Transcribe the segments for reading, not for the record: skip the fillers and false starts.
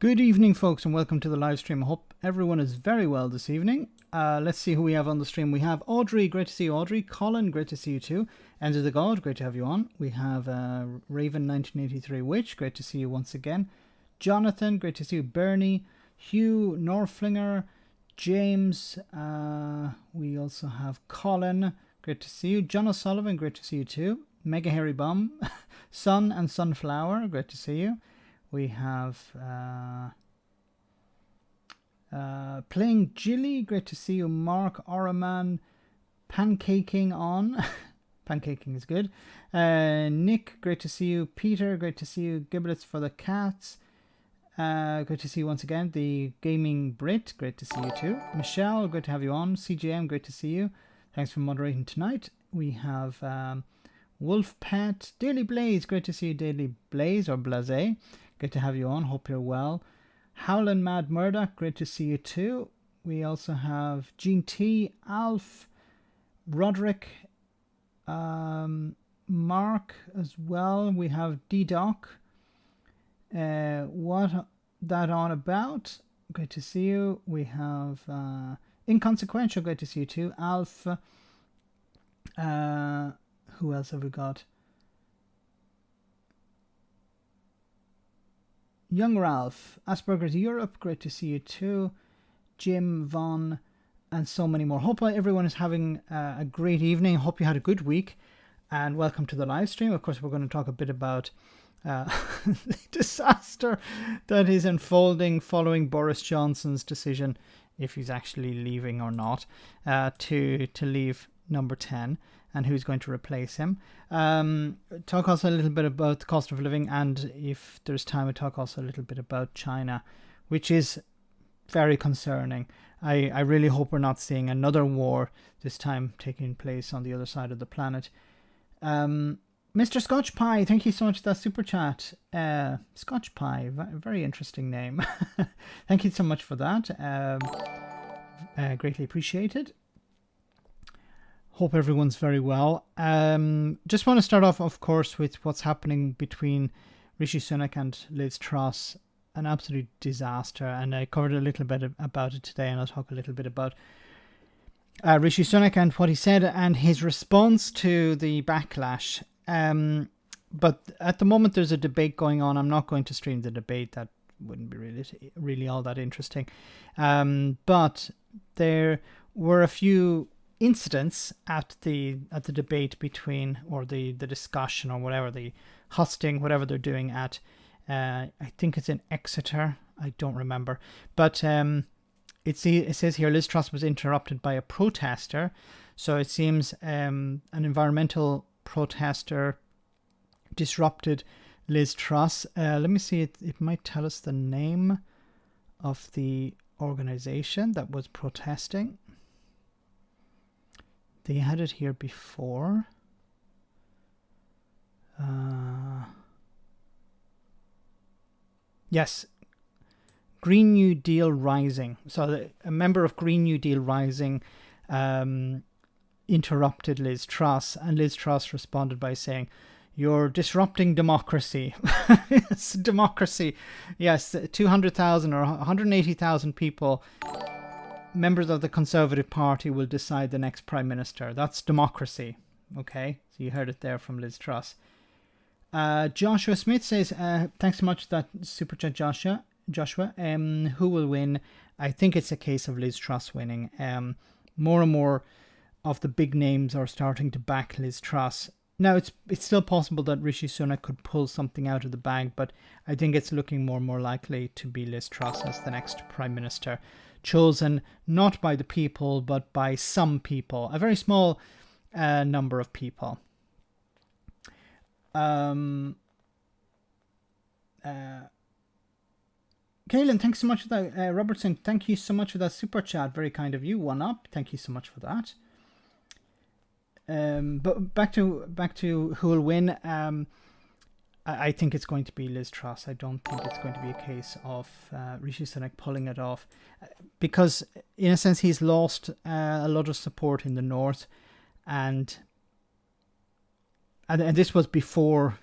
Good evening, folks, and welcome to the live stream. I hope everyone is very well this evening. Let's see who we have on the stream. We have Audrey, great to see you, Audrey. Colin, great to see you too. Ender the God, great to have you on. We have Raven 1983 Witch, great to see you once again. Jonathan, great to see you. Bernie, Hugh, Norflinger, James. We also have Colin, great to see you. John O'Sullivan, great to see you too. Mega Hairy Bum, Sun and Sunflower, great to see you. We have Playing Jilly, great to see you. Mark Oraman, Pancaking on. Pancaking is good. Nick, great to see you. Peter, great to see you. Giblets for the Cats. Great to see you once again. The Gaming Brit, great to see you too. Michelle, great to have you on. CJM, great to see you. Thanks for moderating tonight. We have Wolf Pet, Daily Blaze, great to see you. Daily Blaze or Blase. Good to have you on. Hope you're well. Howlin' Mad Murdoch, great to see you too. We also have Gene T, Alf, Roderick, Mark as well. We have D-Doc. What that on about? Great to see you. We have Inconsequential, great to see you too. Alf. Who else have we got? Young Ralph, Asperger's Europe, great to see you too. Jim, Von, and so many more. Hope everyone is having a great evening. Hope you had a good week, and welcome to the live stream. Of course, we're going to talk a bit about the disaster that is unfolding following Boris Johnson's decision, if he's actually leaving or not, to leave Number 10. And who's going to replace him. Talk also a little bit about the cost of living, and if there's time, we talk also a little bit about China, which is very concerning. I really hope we're not seeing another war, this time taking place on the other side of the planet. Mr. Scotch Pie, thank you so much for that super chat. Scotch Pie, very interesting name. Thank you so much for that. Greatly appreciated. Hope everyone's very well. Just want to start off, of course, with what's happening between Rishi Sunak and Liz Truss. An absolute disaster, and I covered a little bit about it today, and I'll talk a little bit about Rishi Sunak and what he said and his response to the backlash. But at the moment, there's a debate going on. I'm not going to stream the debate. That wouldn't be really all that interesting. But there were a few incidents at the debate between, or the discussion, or whatever, the hosting, whatever they're doing at I think it's in Exeter, I don't remember, but it says here Liz Truss was interrupted by a protester. So it seems an environmental protester disrupted Liz Truss. Let me see, it might tell us the name of the organization that was protesting. They had it here before. Yes, Green New Deal Rising. So a member of Green New Deal Rising interrupted Liz Truss, and Liz Truss responded by saying, "You're disrupting democracy." Yes, democracy. Yes, 200,000 or 180,000 people, members of the Conservative Party, will decide the next Prime Minister. That's democracy. Okay, so you heard it there from Liz Truss. Joshua Smith says, thanks so much for that super chat, Joshua. Who will win? I think it's a case of Liz Truss winning. More and more of the big names are starting to back Liz Truss. Now, it's still possible that Rishi Sunak could pull something out of the bag, but I think it's looking more and more likely to be Liz Truss as the next Prime Minister, chosen not by the people, but by some people, a very small number of people. Kaylin, thanks so much for that. Robertson, thank you so much for that super chat. Very kind of you. One up. Thank you so much for that. But back to who will win. I think it's going to be Liz Truss. I don't think it's going to be a case of Rishi Sunak pulling it off, because in a sense he's lost a lot of support in the north, and this was before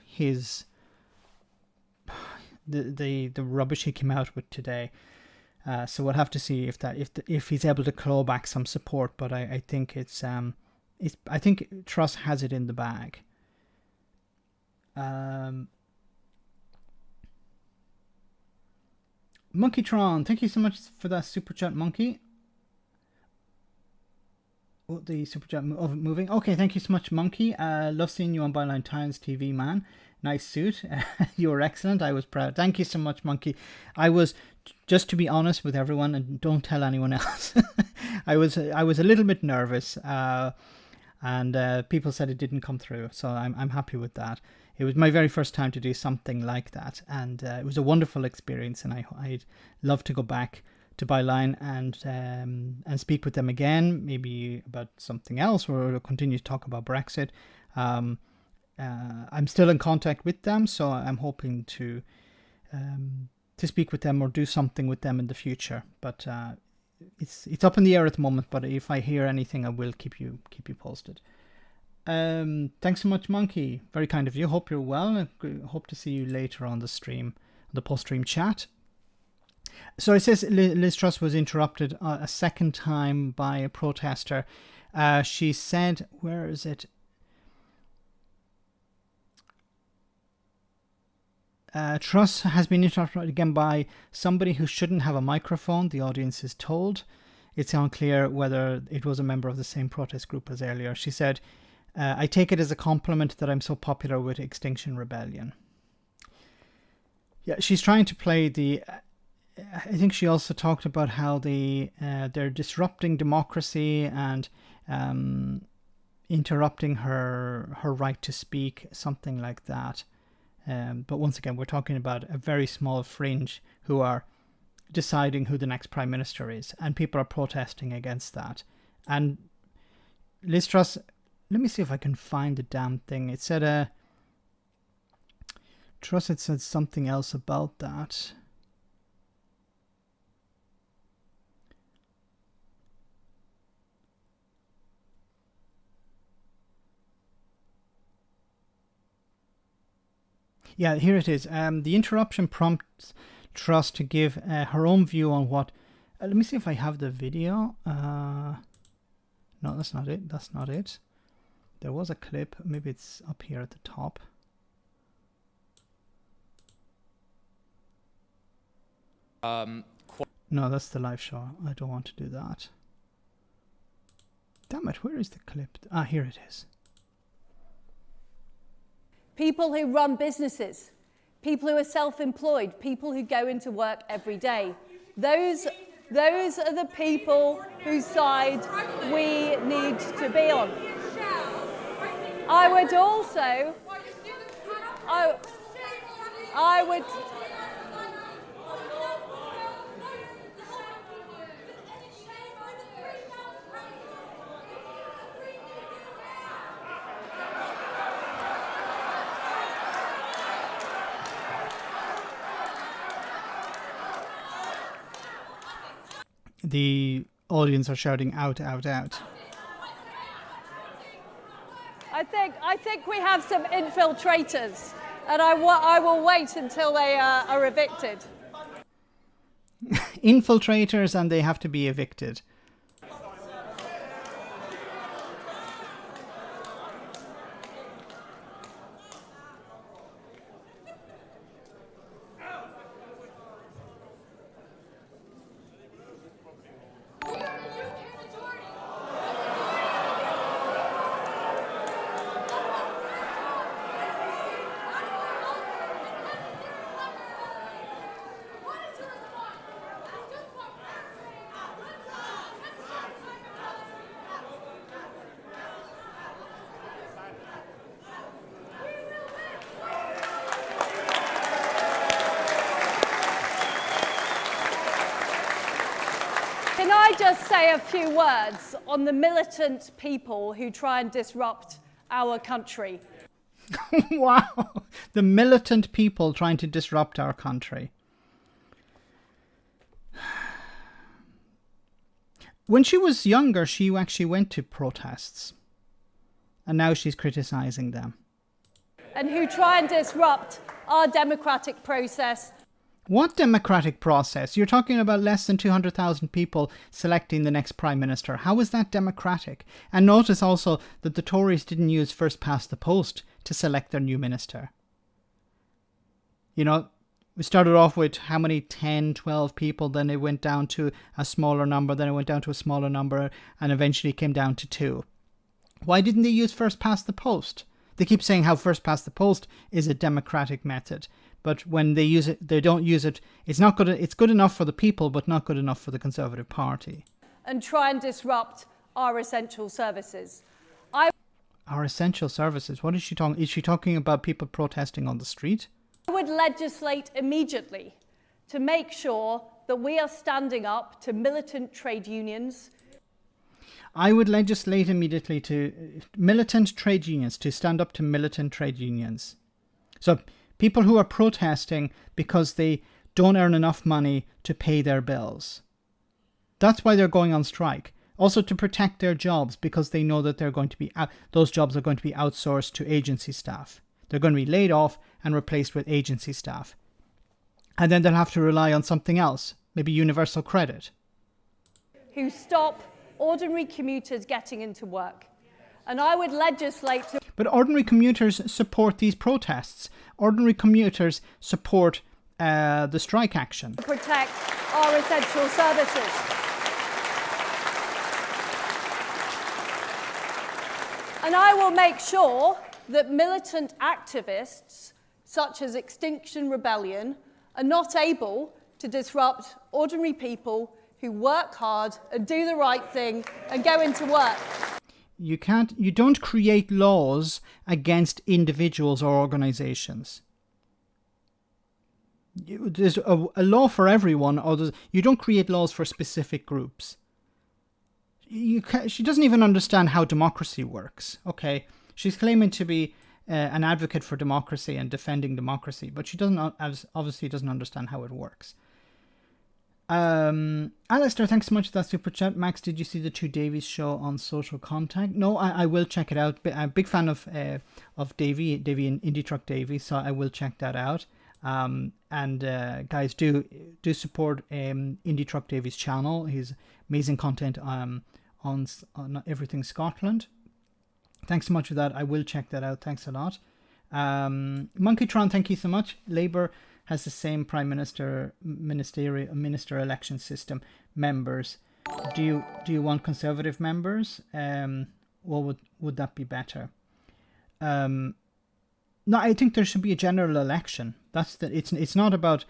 the rubbish he came out with today. So we'll have to see if he's able to claw back some support. But I think I think Truss has it in the bag. Monkeytron, thank you so much for that super chat, Monkey. Oh, the super chat of moving. Okay, thank you so much, Monkey. Love seeing you on Byline Towns TV, man. Nice suit. You were excellent. I was proud. Thank you so much, Monkey. I was, just to be honest with everyone, and don't tell anyone else. I was a little bit nervous, and people said it didn't come through, so I'm happy with that. It was my very first time to do something like that, and it was a wonderful experience, and I'd love to go back to Byline and speak with them again, maybe about something else, or continue to talk about Brexit. I'm still in contact with them, so I'm hoping to speak with them or do something with them in the future. But it's up in the air at the moment. But if I hear anything, I will keep you posted. Thanks so much, Monkey. Very kind of you. Hope you're well. I hope to see you later on the stream, the post-stream chat. So it says Liz Truss was interrupted a second time by a protester. She said, where is it? Truss has been interrupted again by somebody who shouldn't have a microphone, the audience is told. It's unclear whether it was a member of the same protest group as earlier. She said, I take it as a compliment that I'm so popular with Extinction Rebellion. Yeah, she's trying to play the... I think she also talked about how they're disrupting democracy and interrupting her right to speak, something like that. But once again, we're talking about a very small fringe who are deciding who the next prime minister is, and people are protesting against that. And Liz Truss, let me see if I can find the damn thing. It said, Truss had said something else about that. Yeah, here it is. The interruption prompts Truss to give her own view on what... let me see if I have the video. No, that's not it. That's not it. There was a clip. Maybe it's up here at the top. No, that's the live show. I don't want to do that. Damn it, where is the clip? Ah, here it is. People who run businesses, people who are self-employed, people who go into work every day. Those are the people whose side we need to be on. I would also... I would... The audience are shouting out, out, out. I think we have some infiltrators, and I will wait until they are evicted. Infiltrators, and they have to be evicted. Can I just say a few words on the militant people who try and disrupt our country? Wow, the militant people trying to disrupt our country. When she was younger, she actually went to protests, and now she's criticizing them. And who try and disrupt our democratic process What democratic process? You're talking about less than 200,000 people selecting the next Prime Minister. How is that democratic? And notice also that the Tories didn't use first past the post to select their new minister. You know, we started off with how many? 10, 12 people, then it went down to a smaller number, then it went down to a smaller number, and eventually came down to 2. Why didn't they use first past the post? They keep saying how first past the post is a democratic method. But when they use it, they don't use it. It's not good. It's good enough for the people, but not good enough for the Conservative Party. And try and disrupt our essential services. Our essential services. What is she talking? Is she talking about people protesting on the street? I would legislate immediately to make sure that we are standing up to militant trade unions. I would legislate immediately to militant trade unions, to stand up to militant trade unions. So people who are protesting because they don't earn enough money to pay their bills. That's why they're going on strike. Also to protect their jobs, because they know that they're going to be those jobs are going to be outsourced to agency staff. They're going to be laid off and replaced with agency staff. And then they'll have to rely on something else, maybe universal credit. Who stop ordinary commuters getting into work. And I would legislate to... But ordinary commuters support these protests. Ordinary commuters support the strike action. ...protect our essential services. And I will make sure that militant activists, such as Extinction Rebellion, are not able to disrupt ordinary people who work hard and do the right thing and go into work. You don't create laws against individuals or organizations. There's a law for everyone, or you don't create laws for specific groups. She doesn't even understand how democracy works. Okay, she's claiming to be an advocate for democracy and defending democracy, but she obviously doesn't understand how it works. Alistair, thanks so much for that super chat. Max, did you see the 2 Davies show on Social Contact? No, I will check it out. I'm a big fan of Davey and Indie Truck Davey, so I will check that out. Guys, do support Indie Truck Davey's channel. He's amazing content on everything Scotland. Thanks so much for that. I will check that out. Thanks a lot. Monkeytron, thank you so much. Labour has the same prime minister election system. Members, do you want Conservative members? What would that be better? No, I think there should be a general election. It's not about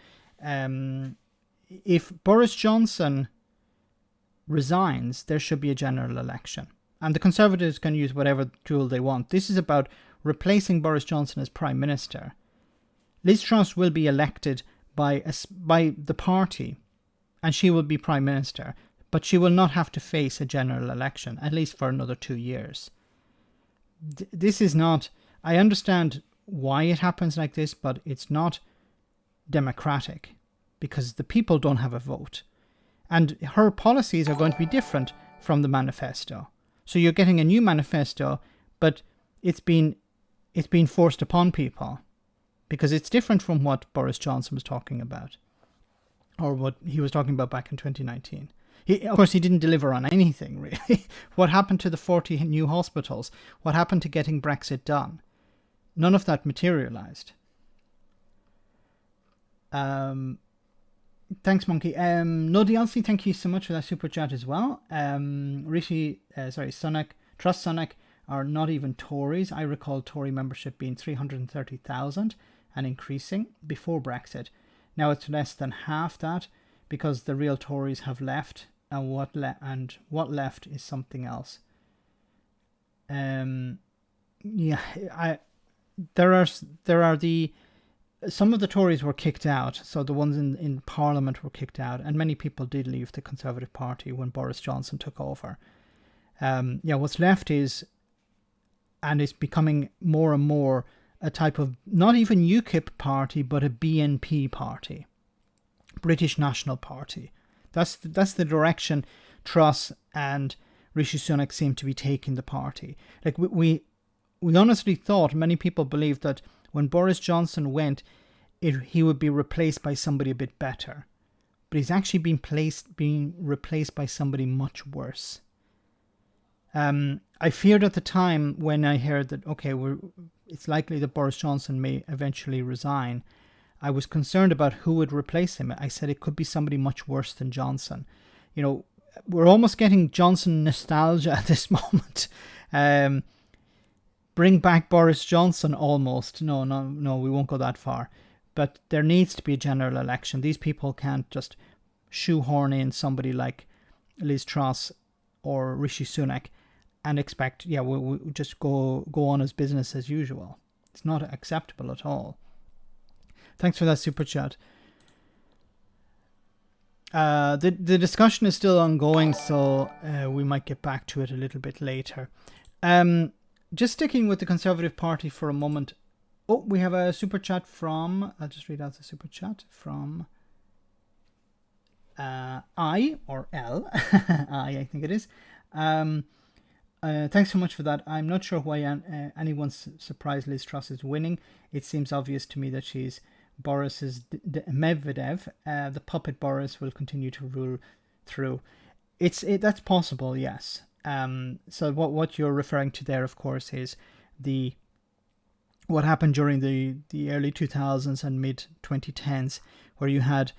if Boris Johnson resigns, there should be a general election, and the Conservatives can use whatever tool they want. This is about replacing Boris Johnson as prime minister. Liz Truss will be elected by the party, and she will be prime minister, but she will not have to face a general election, at least for another 2 years. This is not... I understand why it happens like this, but it's not democratic, because the people don't have a vote. And her policies are going to be different from the manifesto. So you're getting a new manifesto, but it's been forced upon people, because it's different from what Boris Johnson was talking about, or what he was talking about back in 2019. Of course, he didn't deliver on anything, really. What happened to the 40 new hospitals? What happened to getting Brexit done? None of that materialized. Thanks, Monkey. No DLC, thank you so much for that super chat as well. Sunak, Trust Sunak are not even Tories. I recall Tory membership being 330,000 and increasing before Brexit. Now it's less than half that, because the real Tories have left, and what left is something else. Some of the Tories were kicked out, so the ones in Parliament were kicked out, and many people did leave the Conservative Party when Boris Johnson took over. What's left is, and it's becoming more and more, a type of not even UKIP party, but a BNP party, British National Party. That's the direction Truss and Rishi Sunak seem to be taking the party. Like we honestly thought, many people believed that when Boris Johnson went, he would be replaced by somebody a bit better. But he's actually being replaced by somebody much worse. I feared at the time when I heard that, okay, it's likely that Boris Johnson may eventually resign. I was concerned about who would replace him. I said it could be somebody much worse than Johnson. You know, we're almost getting Johnson nostalgia at this moment. Bring back Boris Johnson almost. No, we won't go that far. But there needs to be a general election. These people can't just shoehorn in somebody like Liz Truss or Rishi Sunak and expect, we'll just go on as business as usual. It's not acceptable at all. Thanks for that super chat. The discussion is still ongoing, so we might get back to it a little bit later. Just sticking with the Conservative Party for a moment. Oh, we have a super chat from... I'll just read out the super chat from... I, or L. I think it is. Thanks so much for that. I'm not sure why anyone's surprised Liz Truss is winning. It seems obvious to me that she's Boris's Medvedev. The puppet Boris will continue to rule through. That's possible, yes. So what you're referring to there, of course, is what happened during the early 2000s and mid 2010s, where you had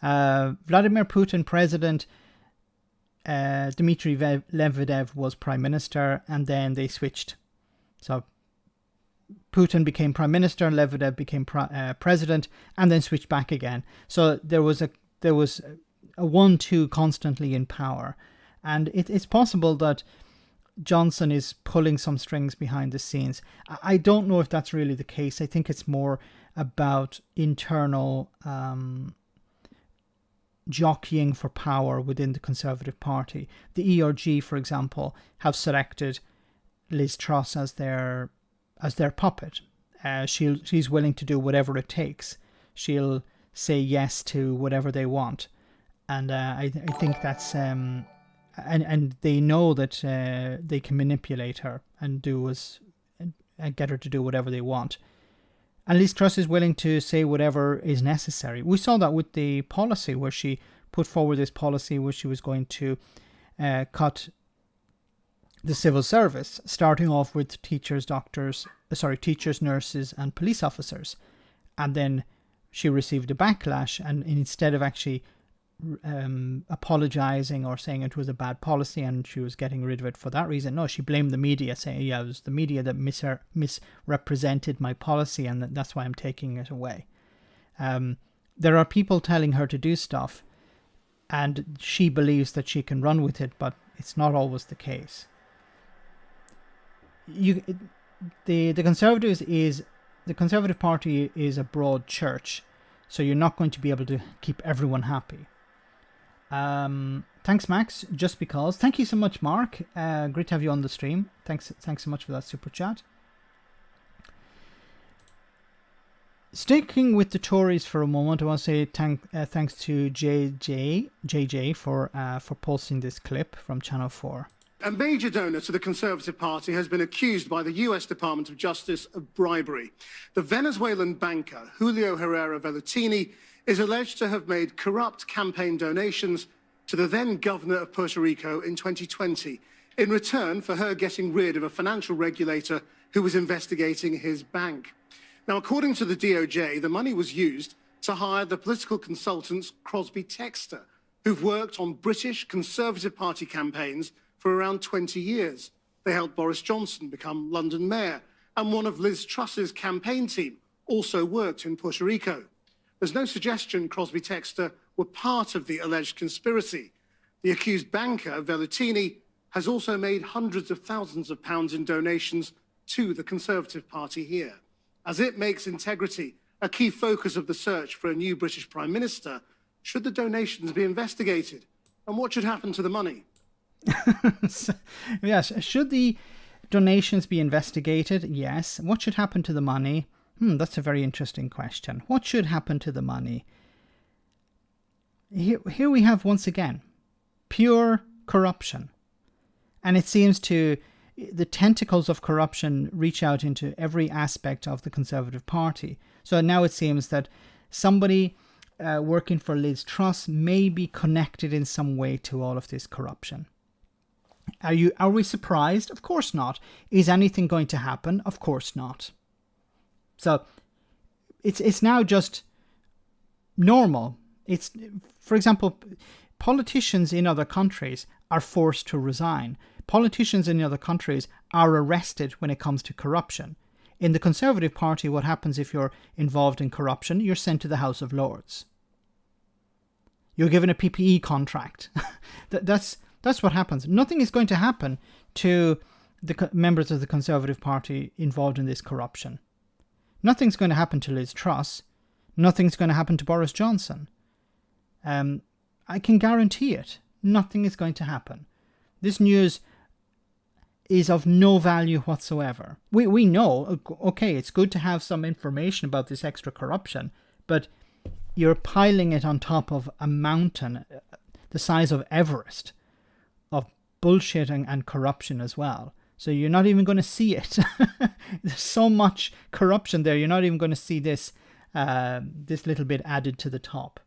Vladimir Putin president, Dmitry Medvedev was prime minister, and then they switched. So Putin became prime minister, Medvedev became president, and then switched back again. So there was a 1-2 constantly in power, and it's possible that Johnson is pulling some strings behind the scenes. I don't know if that's really the case. I think it's more about internal jockeying for power within the Conservative Party. The ERG, for example, have selected Liz Truss as their puppet. She's willing to do whatever it takes. She'll say yes to whatever they want, and I think that's and they know that they can manipulate her and get her to do whatever they want. And Liz Truss is willing to say whatever is necessary. We saw that with the policy, where she put forward this policy where she was going to cut the civil service, starting off with teachers, nurses, and police officers. And then she received a backlash, and instead of actually apologizing or saying it was a bad policy and she was getting rid of it for that reason, no, she blamed the media, saying, it was the media that misrepresented my policy, and that's why I'm taking it away. There are people telling her to do stuff, and she believes that she can run with it, but it's not always the case. The Conservative Party is a broad church, so you're not going to be able to keep everyone happy. Thanks, Max. Just because. Thank you so much, Mark. Great to have you on the stream. Thanks so much for that super chat. Sticking with the Tories for a moment, I want to say thanks to JJ for posting this clip from Channel 4. A major donor to the Conservative Party has been accused by the US Department of Justice of bribery. The Venezuelan banker, Julio Herrera Velutini, is alleged to have made corrupt campaign donations to the then governor of Puerto Rico in 2020, in return for her getting rid of a financial regulator who was investigating his bank. Now, according to the DOJ, the money was used to hire the political consultants Crosby Textor, who've worked on British Conservative Party campaigns for around 20 years. They helped Boris Johnson become London mayor, and one of Liz Truss's campaign team also worked in Puerto Rico. There's no suggestion Crosby Textor were part of the alleged conspiracy. The accused banker, Velutini, has also made hundreds of thousands of pounds in donations to the Conservative Party here. As it makes integrity a key focus of the search for a new British Prime Minister, should the donations be investigated? And what should happen to the money? Yes, should the donations be investigated? Yes. What should happen to the money? That's a very interesting question. What should happen to the money? Here we have, once again, pure corruption. And it seems to the tentacles of corruption reach out into every aspect of the Conservative Party. So now it seems that somebody working for Liz Truss may be connected in some way to all of this corruption. Are we surprised? Of course not. Is anything going to happen? Of course not. So it's now just normal. It's, for example, politicians in other countries are forced to resign. Politicians in other countries are arrested when it comes to corruption. In the Conservative Party, what happens if you're involved in corruption? You're sent to the House of Lords. You're given a PPE contract. That's what happens. Nothing is going to happen to the members of the Conservative Party involved in this corruption. Nothing's going to happen to Liz Truss. Nothing's going to happen to Boris Johnson. I can guarantee it. Nothing is going to happen. This news is of no value whatsoever. We know, okay, it's good to have some information about this extra corruption, but you're piling it on top of a mountain the size of Everest of bullshitting and corruption as well. So you're not even going to see it. There's so much corruption there, you're not even going to see this little bit added to the top.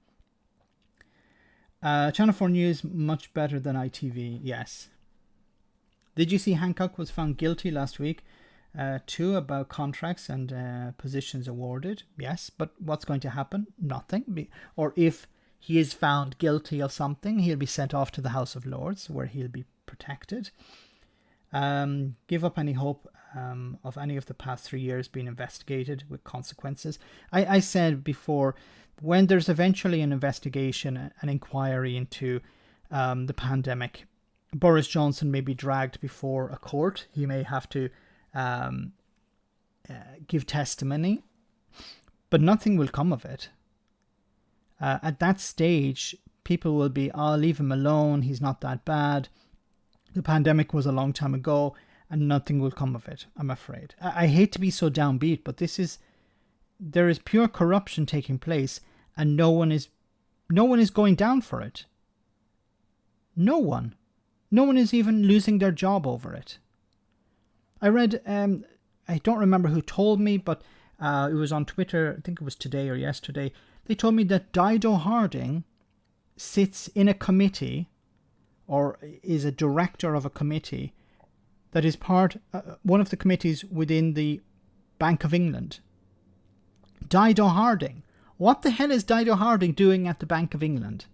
Channel 4 News, much better than ITV, yes. Did you see Hancock was found guilty last week too about contracts and positions awarded? Yes, but what's going to happen? Nothing. Or if he is found guilty of something, he'll be sent off to the House of Lords where he'll be protected. Give up any hope of any of the past 3 years being investigated with consequences. I said before, when there's eventually an investigation, an inquiry into the pandemic, Boris Johnson may be dragged before a court. He may have to give testimony, but nothing will come of it. At that stage, people will be, leave him alone, he's not that bad. The pandemic was a long time ago, and nothing will come of it, I'm afraid. I hate to be so downbeat, but there is pure corruption taking place, and no one is going down for it. No one is even losing their job over it. I read, I don't remember who told me, but it was on Twitter, I think it was today or yesterday. They told me that Dido Harding sits in a committee, or is a director of a committee that is one of the committees within the Bank of England. Dido Harding. What the hell is Dido Harding doing at the Bank of England?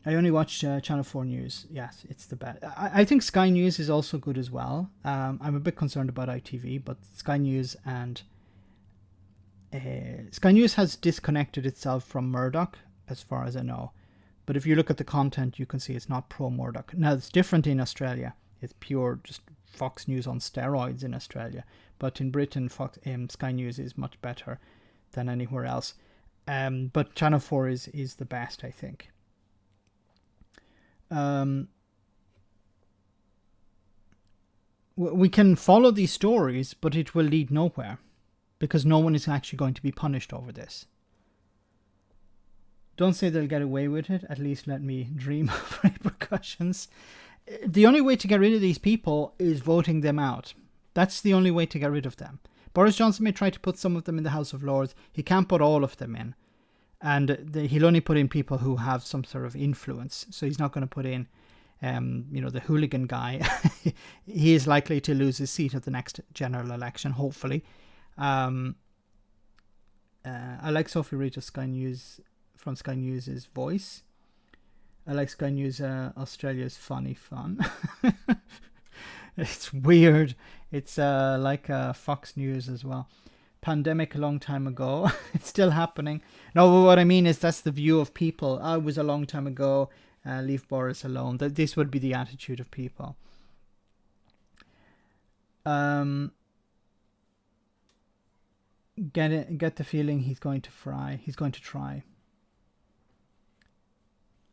I only watch Channel 4 News. Yes, it's the best. I think Sky News is also good as well. I'm a bit concerned about ITV, but Sky News has disconnected itself from Murdoch, as far as I know. But if you look at the content, you can see it's not pro-Murdoch. Now, it's different in Australia. It's pure just Fox News on steroids in Australia. But in Britain, Sky News is much better than anywhere else. But Channel 4 is the best, I think. We can follow these stories, but it will lead nowhere, because no one is actually going to be punished over this. Don't say they'll get away with it. At least let me dream of repercussions. The only way to get rid of these people is voting them out. That's the only way to get rid of them. Boris Johnson may try to put some of them in the House of Lords. He can't put all of them in. And he'll only put in people who have some sort of influence. So he's not going to put in, the hooligan guy. He is likely to lose his seat at the next general election, hopefully. I like Sophie Rita from Sky News' voice. I like Sky News Australia's funny fun. It's weird. It's like Fox News as well. Pandemic a long time ago. It's still happening. No, but what I mean is that's the view of people. It was a long time ago. Leave Boris alone. This would be the attitude of people. Get the feeling he's going to fry. He's going to try.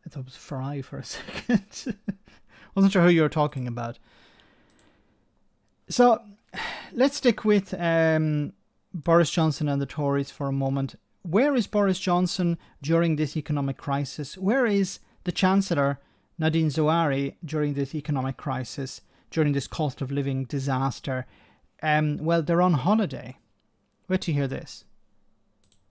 I thought it was fry for a second. Wasn't sure who you were talking about. So let's stick with Boris Johnson and the Tories for a moment. Where is Boris Johnson during this economic crisis? Where is the Chancellor Nadine Zawari during this economic crisis, during this cost of living disaster. Well, they're on holiday. Wait to hear this.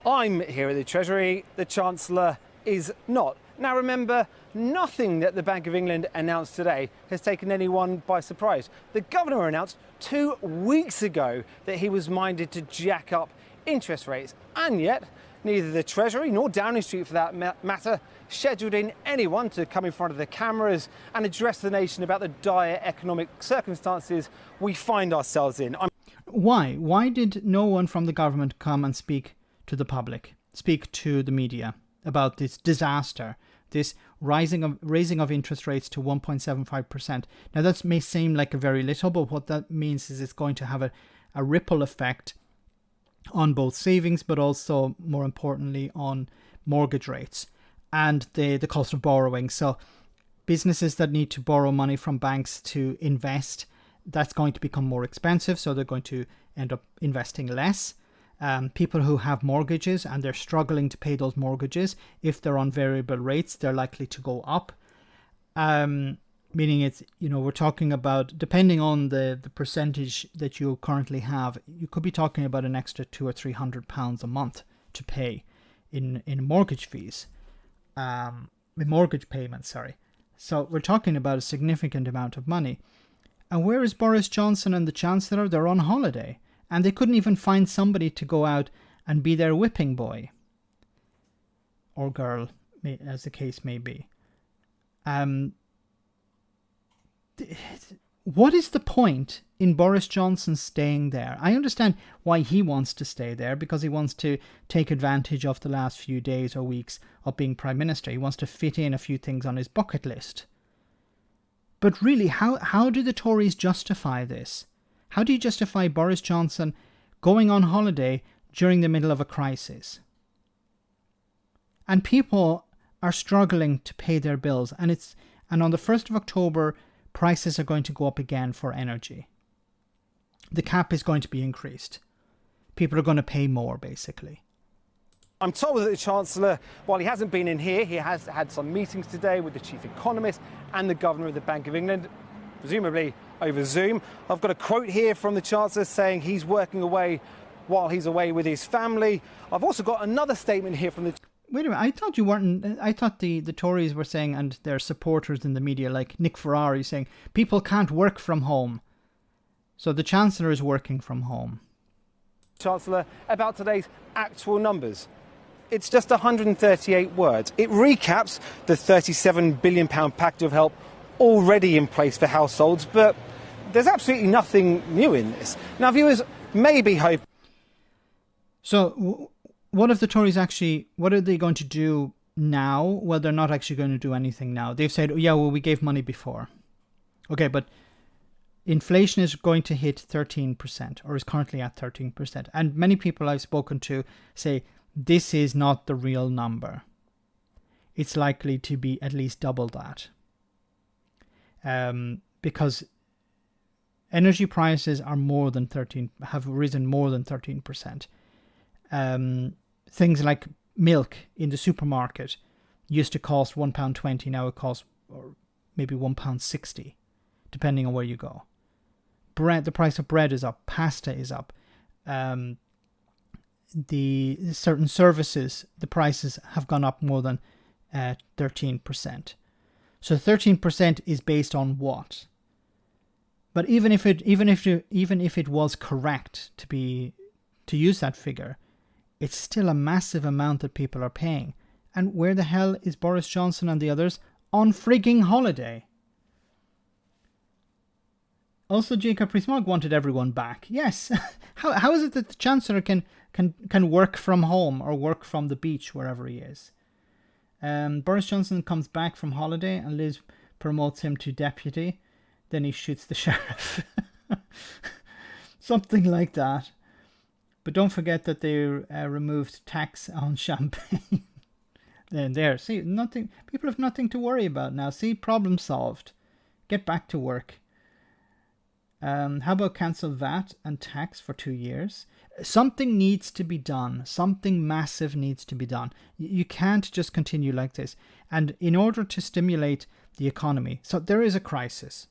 I'm here at the Treasury. The Chancellor is not. Now remember, nothing that the Bank of England announced today has taken anyone by surprise. The Governor announced 2 weeks ago that he was minded to jack up interest rates, and yet neither the Treasury nor Downing Street, for that matter, scheduled in anyone to come in front of the cameras and address the nation about the dire economic circumstances we find ourselves in. Why? Why did no one from the government come and speak to the public, speak to the media about this disaster, this raising of interest rates to 1.75%? Now that may seem like a very little, but what that means is it's going to have a ripple effect on both savings, but also more importantly on mortgage rates and the cost of borrowing. So businesses that need to borrow money from banks to invest, that's going to become more expensive, so they're going to end up investing less. People who have mortgages and they're struggling to pay those mortgages, if they're on variable rates, they're likely to go up. Meaning it's, we're talking about, depending on the percentage that you currently have, you could be talking about an extra £200 or £300 a month to pay in mortgage fees, in mortgage payments, sorry. So we're talking about a significant amount of money. And where is Boris Johnson and the Chancellor? They're on holiday. And they couldn't even find somebody to go out and be their whipping boy. Or girl, as the case may be. What is the point in Boris Johnson staying there? I understand why he wants to stay there, because he wants to take advantage of the last few days or weeks of being Prime Minister. He wants to fit in a few things on his bucket list. But really, how do the Tories justify this? How do you justify Boris Johnson going on holiday during the middle of a crisis? And people are struggling to pay their bills. And on the 1st of October, prices are going to go up again for energy. The cap is going to be increased. People are going to pay more, basically. I'm told that the Chancellor, while he hasn't been in here, he has had some meetings today with the Chief Economist and the Governor of the Bank of England, presumably over Zoom. I've got a quote here from the Chancellor saying he's working away while he's away with his family. I've also got another statement here from the... Wait a minute, I thought you weren't... I thought the Tories were saying, and their supporters in the media, like Nick Ferrari, saying people can't work from home. So the Chancellor is working from home. Chancellor, about today's actual numbers. It's just 138 words. It recaps the £37 billion package of help already in place for households, but there's absolutely nothing new in this. Now, viewers may be hoping... So, what if the Tories actually... What are they going to do now? Well, they're not actually going to do anything now. They've said, oh, yeah, well, we gave money before. Okay, but inflation is going to hit 13%, or is currently at 13%. And many people I've spoken to say, this is not the real number. It's likely to be at least double that. Because energy prices are have risen more than 13%. Things like milk in the supermarket used to cost £1.20, now it costs maybe £1.60, depending on where you go. The price of bread is up, pasta is up. The certain services, the prices have gone up more than 13%. So 13% is based on what? But even if it was correct to use that figure, it's still a massive amount that people are paying. And where the hell is Boris Johnson and the others? On frigging holiday. Also, Jacob Rees-Mogg wanted everyone back. Yes. How is it that the Chancellor can work from home or work from the beach wherever he is? Boris Johnson comes back from holiday and Liz promotes him to deputy. Then he shoots the sheriff. Something like that. But don't forget that they removed tax on champagne. Then there, see, nothing. People have nothing to worry about now. See, problem solved. Get back to work. How about cancel VAT and tax for 2 years? Something needs to be done. Something massive needs to be done. You can't just continue like this. And in order to stimulate the economy, so there is a crisis.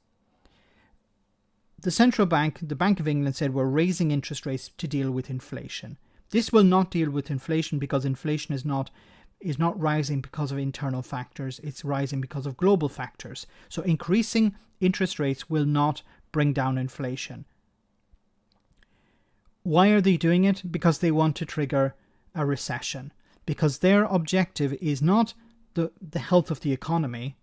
The central bank, the Bank of England, said we're raising interest rates to deal with inflation. This will not deal with inflation because inflation is not rising because of internal factors. It's rising because of global factors. So increasing interest rates will not bring down inflation. Why are they doing it? Because they want to trigger a recession. Because their objective is not the health of the economy.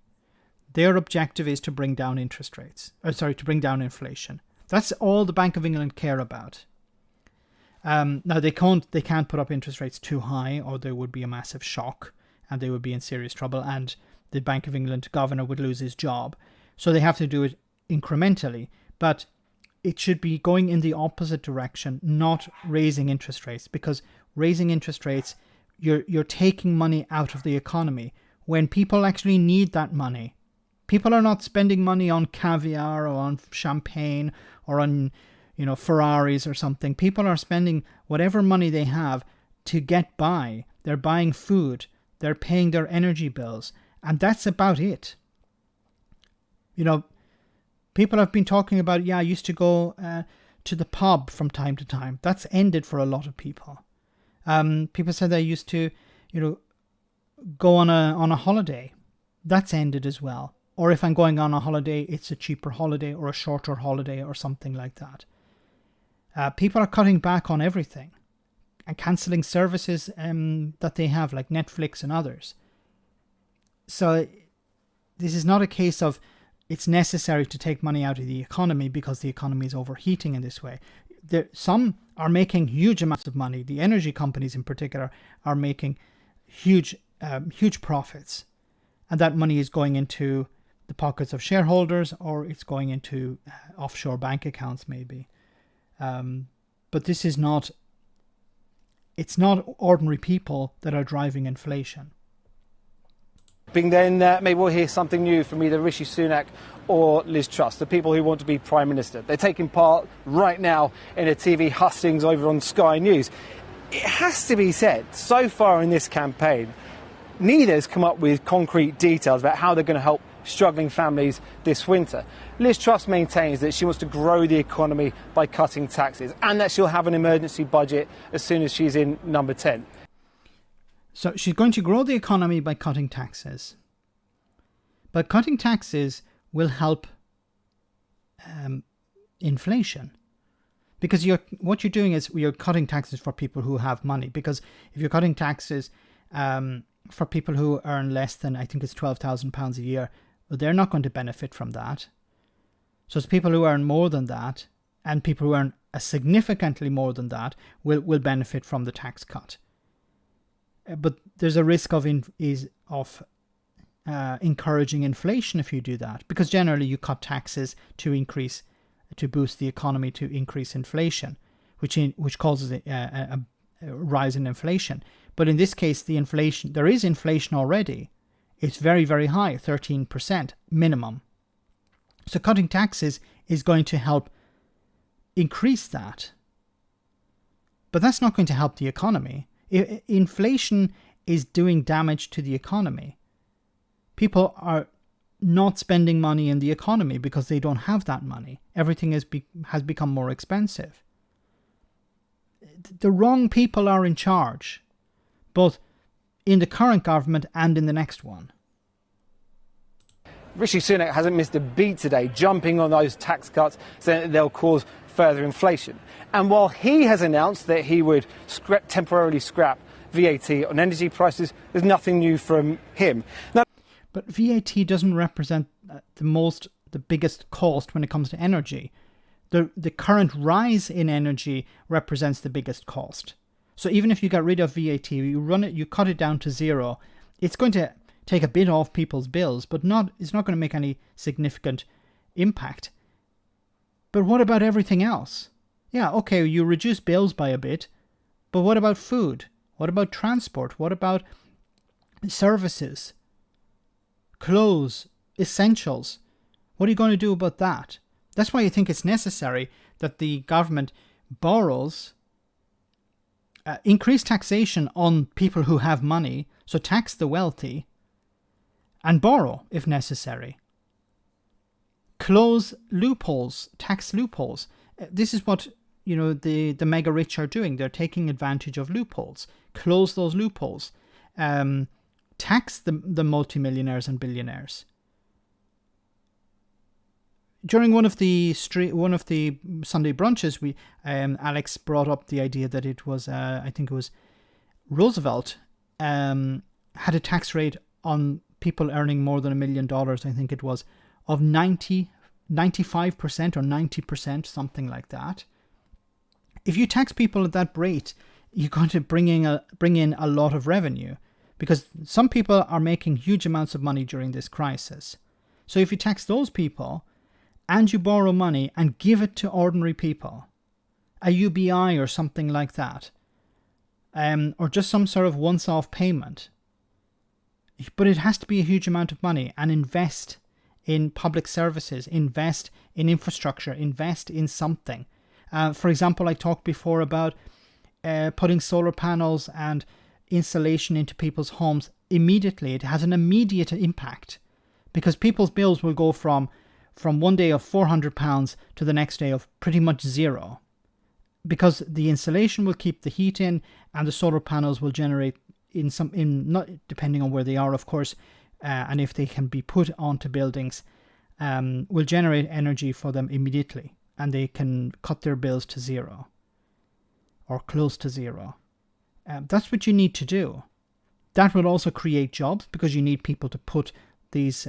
Their objective is to bring down interest rates. To bring down inflation. That's all the Bank of England care about. Now they can't put up interest rates too high, or there would be a massive shock, and they would be in serious trouble, and the Bank of England governor would lose his job. So they have to do it incrementally, but it should be going in the opposite direction, not raising interest rates, because raising interest rates, you're taking money out of the economy when people actually need that money. People are not spending money on caviar or on champagne or on, Ferraris or something. People are spending whatever money they have to get by. They're buying food. They're paying their energy bills. And that's about it. People have been talking about, I used to go to the pub from time to time. That's ended for a lot of people. People said they used to, go on a holiday. That's ended as well. Or if I'm going on a holiday, it's a cheaper holiday or a shorter holiday or something like that. People are cutting back on everything and cancelling services that they have, like Netflix and others. So this is not a case of it's necessary to take money out of the economy because the economy is overheating in this way. Some are making huge amounts of money. The energy companies in particular are making huge profits. And that money is going into the pockets of shareholders, or it's going into offshore bank accounts maybe. But this is not, it's not ordinary people that are driving inflation. Then maybe we'll hear something new from either Rishi Sunak or Liz Truss, the people who want to be Prime Minister. They're taking part right now in a TV hustings over on Sky News. It has to be said, so far in this campaign, neither has come up with concrete details about how they're going to help struggling families this winter. Liz Truss maintains that she wants to grow the economy by cutting taxes, and that she'll have an emergency budget as soon as she's in number 10. So she's going to grow the economy by cutting taxes. But cutting taxes will help inflation. Because what you're doing is you're cutting taxes for people who have money. Because if you're cutting taxes for people who earn less than, I think it's £12,000 a year, well, they're not going to benefit from that. So it's people who earn more than that, and people who earn significantly more than that will benefit from the tax cut. But there's a risk of encouraging inflation if you do that, because generally you cut taxes to boost the economy, to increase inflation, which causes a rise in inflation. But in this case, there is inflation already. It's very, very high, 13% minimum. So cutting taxes is going to help increase that. But that's not going to help the economy. Inflation is doing damage to the economy. People are not spending money in the economy because they don't have that money. Everything has become more expensive. The wrong people are in charge, both in the current government and in the next one. Rishi Sunak hasn't missed a beat today, jumping on those tax cuts, saying that they'll cause further inflation. And while he has announced that he would temporarily scrap VAT on energy prices, there's nothing new from him. Now, but VAT doesn't represent the biggest cost when it comes to energy. The current rise in energy represents the biggest cost. So even if you get rid of VAT, you cut it down to zero, it's going to take a bit off people's bills, but it's not going to make any significant impact. But what about everything else? Yeah, okay, you reduce bills by a bit, but what about food? What about transport? What about services? Clothes, essentials? What are you going to do about that? That's why I think it's necessary that the government borrows, increase taxation on people who have money, so tax the wealthy, and borrow if necessary. Close loopholes, tax loopholes. This is what the mega rich are doing. They're taking advantage of loopholes. Close those loopholes. Tax the multimillionaires and billionaires. During one of the Sunday brunches, Alex brought up the idea that it was I think it was Roosevelt had a tax rate on people earning more than $1 million. I think it was of 95% or 90%, something like that. If you tax people at that rate, you're going to bring in a lot of revenue, because some people are making huge amounts of money during this crisis. So if you tax those people and you borrow money and give it to ordinary people, a UBI or something like that, or just some sort of once-off payment, but it has to be a huge amount of money, and invest in public services, invest in infrastructure, invest in something. For example, I talked before about putting solar panels and insulation into people's homes immediately. It has an immediate impact, because people's bills will go from one day of £400 to the next day of pretty much zero, because the insulation will keep the heat in, and the solar panels will generate not depending on where they are, of course, and if they can be put onto buildings, will generate energy for them immediately, and they can cut their bills to zero or close to zero. That's what you need to do. That will also create jobs, because you need people to put this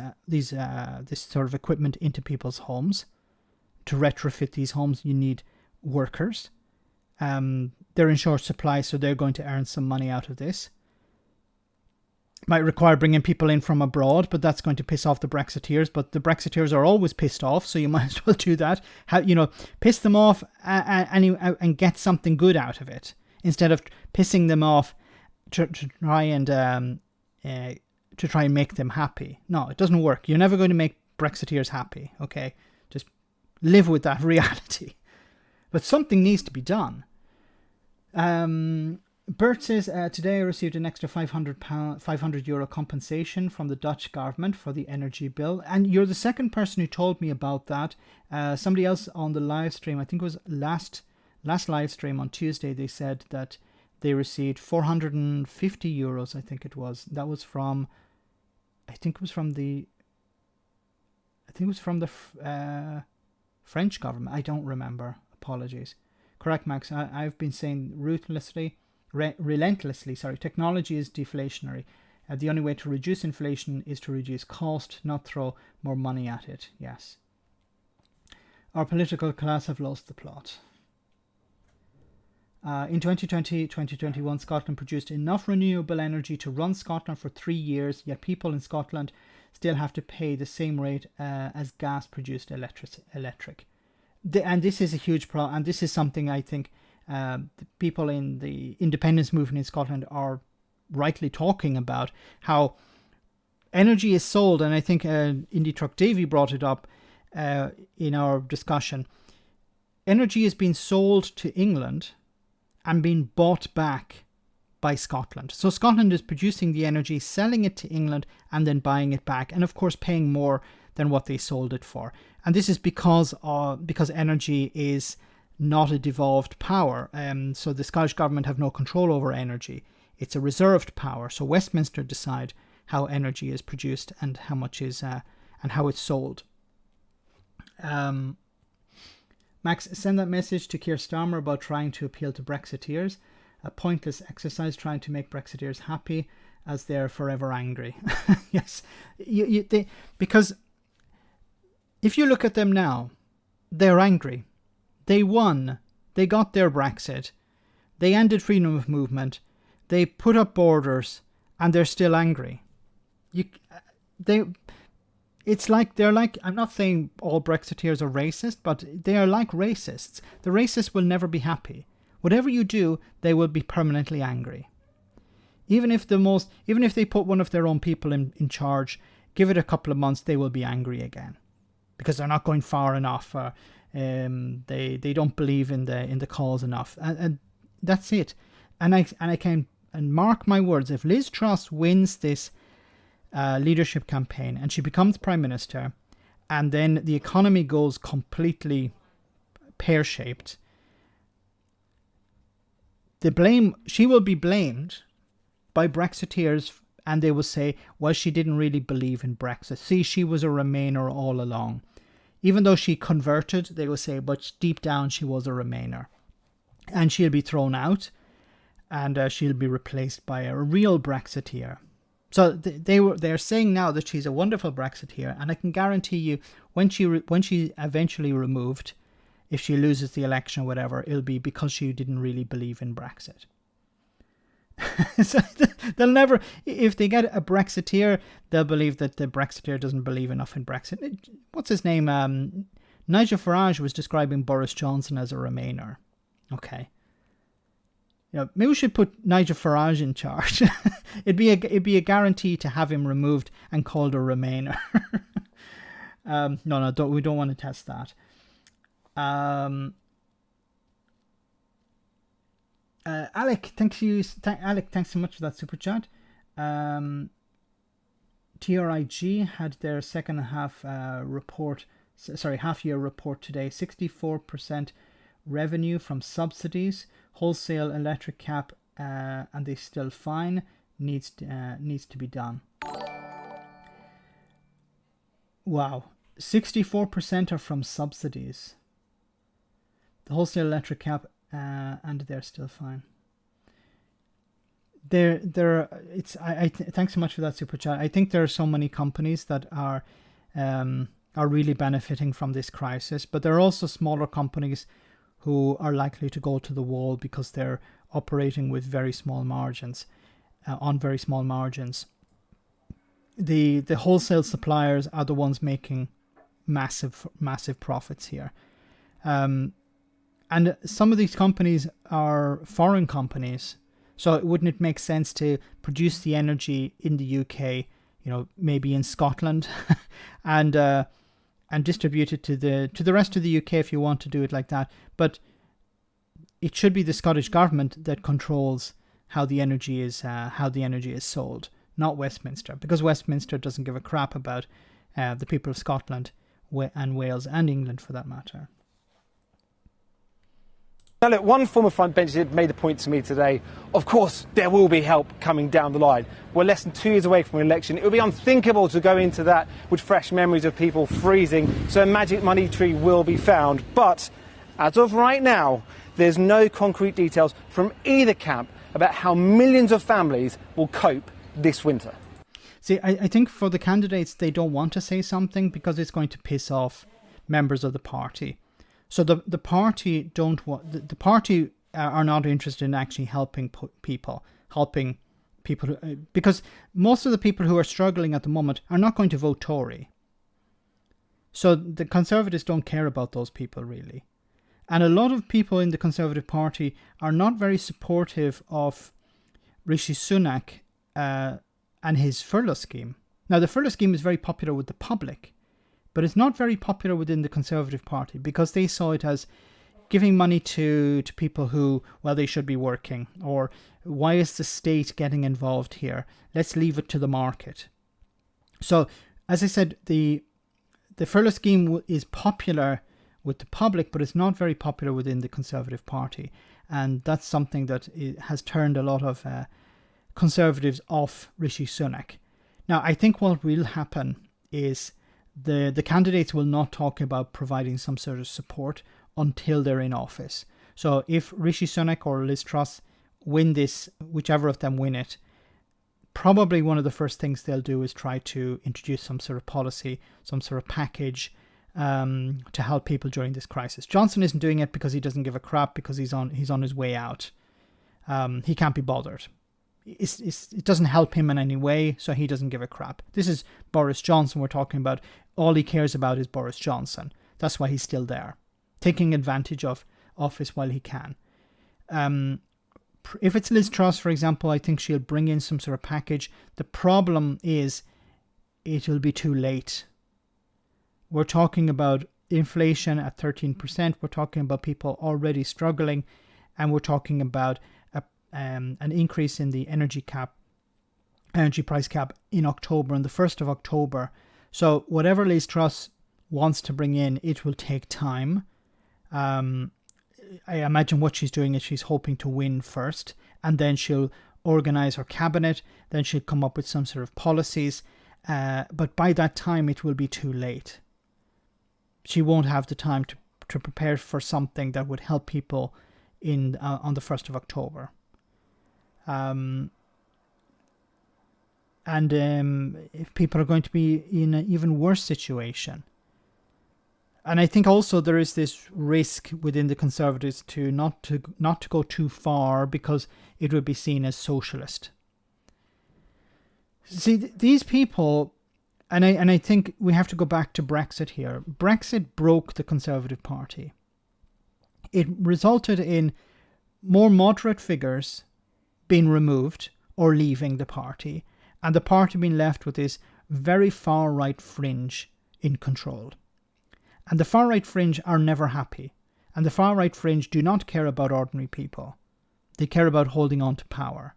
sort of equipment into people's homes. To retrofit these homes, you need workers. They're in short supply, so they're going to earn some money out of this. Might require bringing people in from abroad, but that's going to piss off the Brexiteers. But the Brexiteers are always pissed off, so you might as well do that. Piss them off and get something good out of it, instead of pissing them off to try and make them happy. No, it doesn't work. You're never going to make Brexiteers happy. Okay, just live with that reality. But something needs to be done. Bert says, today I received an extra €500 compensation from the Dutch government for the energy bill. And you're the second person who told me about that. Somebody else on the live stream, I think it was last live stream on Tuesday, they said that they received €450, I think it was. That was from, I think it was from the French government. I don't remember. Apologies. Correct, Max. I've been saying relentlessly, technology is deflationary. The only way to reduce inflation is to reduce cost, not throw more money at it. Yes. Our political class have lost the plot. In 2020-2021, Scotland produced enough renewable energy to run Scotland for 3 years, yet people in Scotland still have to pay the same rate as gas-produced electric. And this is a huge problem, and this is something I think the people in the independence movement in Scotland are rightly talking about, how energy is sold. And I think Indie Truck Davy brought it up in our discussion. Energy is being sold to England and being bought back by Scotland. So Scotland is producing the energy, selling it to England, and then buying it back, and of course paying more than what they sold it for. And this is because energy is not a devolved power. So the Scottish government have no control over energy. It's a reserved power. So Westminster decide how energy is produced and how much is and how it's sold. Max, send that message to Keir Starmer about trying to appeal to Brexiteers. A pointless exercise trying to make Brexiteers happy, as they're forever angry. Yes, because if you look at them now, they're angry. They won. They got their Brexit. They ended freedom of movement. They put up borders, and they're still angry. It's like they're like, I'm not saying all Brexiteers are racist, but they are like racists. The racists will never be happy. Whatever you do, they will be permanently angry. Even if they put one of their own people in charge, give it a couple of months, they will be angry again. because they're not going far enough. They don't believe in the cause enough, and that's it. And I can mark my words, if Liz Truss wins this leadership campaign and she becomes prime minister, and then the economy goes completely pear-shaped, she will be blamed by Brexiteers, and they will say, well, she didn't really believe in Brexit. See, she was a Remainer all along. Even though she converted, they will say, but deep down she was a Remainer. And she'll be thrown out, and she'll be replaced by a real Brexiteer. So they're saying now that she's a wonderful Brexiteer, and I can guarantee you, when she eventually removed, if she loses the election or whatever, it'll be because she didn't really believe in Brexit. So they'll never, if they get a Brexiteer, they'll believe that the Brexiteer doesn't believe enough in Brexit. What's his name? Nigel Farage was describing Boris Johnson as a Remainer. Okay. Yeah, maybe we should put Nigel Farage in charge. it'd be a guarantee to have him removed and called a Remainer. We don't want to test that. Alec, thanks so much for that super chat. TRIG had their second half half year report today. 64% revenue from subsidies, wholesale electric cap, and they still fine. Needs to be done. Wow, 64% are from subsidies. The wholesale electric cap. And they're still fine. Thanks so much for that super chat. I think there are so many companies that are really benefiting from this crisis, but there are also smaller companies who are likely to go to the wall because they're operating with very small margins, on very small margins. The wholesale suppliers are the ones making massive profits here. And some of these companies are foreign companies, so wouldn't it make sense to produce the energy in the UK, maybe in Scotland, and distribute it to the rest of the UK if you want to do it like that? But it should be the Scottish government that controls how the energy is sold, not Westminster, because Westminster doesn't give a crap about the people of Scotland and Wales and England for that matter. Now look, one former front bencher made the point to me today, of course there will be help coming down the line. We're less than 2 years away from an election. It would be unthinkable to go into that with fresh memories of people freezing, so a magic money tree will be found. But as of right now, there's no concrete details from either camp about how millions of families will cope this winter. See, I think for the candidates, they don't want to say something because it's going to piss off members of the party. So the party the party are not interested in actually helping people, because most of the people who are struggling at the moment are not going to vote Tory. So the Conservatives don't care about those people really, and a lot of people in the Conservative Party are not very supportive of Rishi Sunak and his furlough scheme. Now the furlough scheme is very popular with the public, but it's not very popular within the Conservative Party because they saw it as giving money to people who, well, they should be working, or why is the state getting involved here? Let's leave it to the market. So, as I said, the furlough scheme is popular with the public, but it's not very popular within the Conservative Party. And that's something that has turned a lot of Conservatives off Rishi Sunak. Now, I think what will happen is the candidates will not talk about providing some sort of support until they're in office. So if Rishi Sunak or Liz Truss win this, whichever of them win it, probably one of the first things they'll do is try to introduce some sort of policy, some sort of package to help people during this crisis. Johnson isn't doing it because he doesn't give a crap, because he's on his way out. He can't be bothered. It doesn't help him in any way, so he doesn't give a crap. This is Boris Johnson we're talking about. All he cares about is Boris Johnson. That's why he's still there, taking advantage of office while he can. If it's Liz Truss, for example, I think she'll bring in some sort of package. The problem is it will be too late We're talking about inflation at 13%. We're talking about people already struggling, and we're talking about an increase in the energy price cap in October, on the 1st of October. So whatever Liz Truss wants to bring in, it will take time. I imagine what she's doing is she's hoping to win first, and then she'll organize her cabinet, then she'll come up with some sort of policies, but by that time it will be too late. She won't have the time to prepare for something that would help people on the 1st of October. If people are going to be in an even worse situation. And I think also there is this risk within the Conservatives to not to go too far, because it would be seen as socialist. See, these people, and I think we have to go back to Brexit here. Brexit broke the Conservative Party. It resulted in more moderate figures being removed or leaving the party, and the party being left with this very far-right fringe in control. And the far-right fringe are never happy. And the far-right fringe do not care about ordinary people. They care about holding on to power.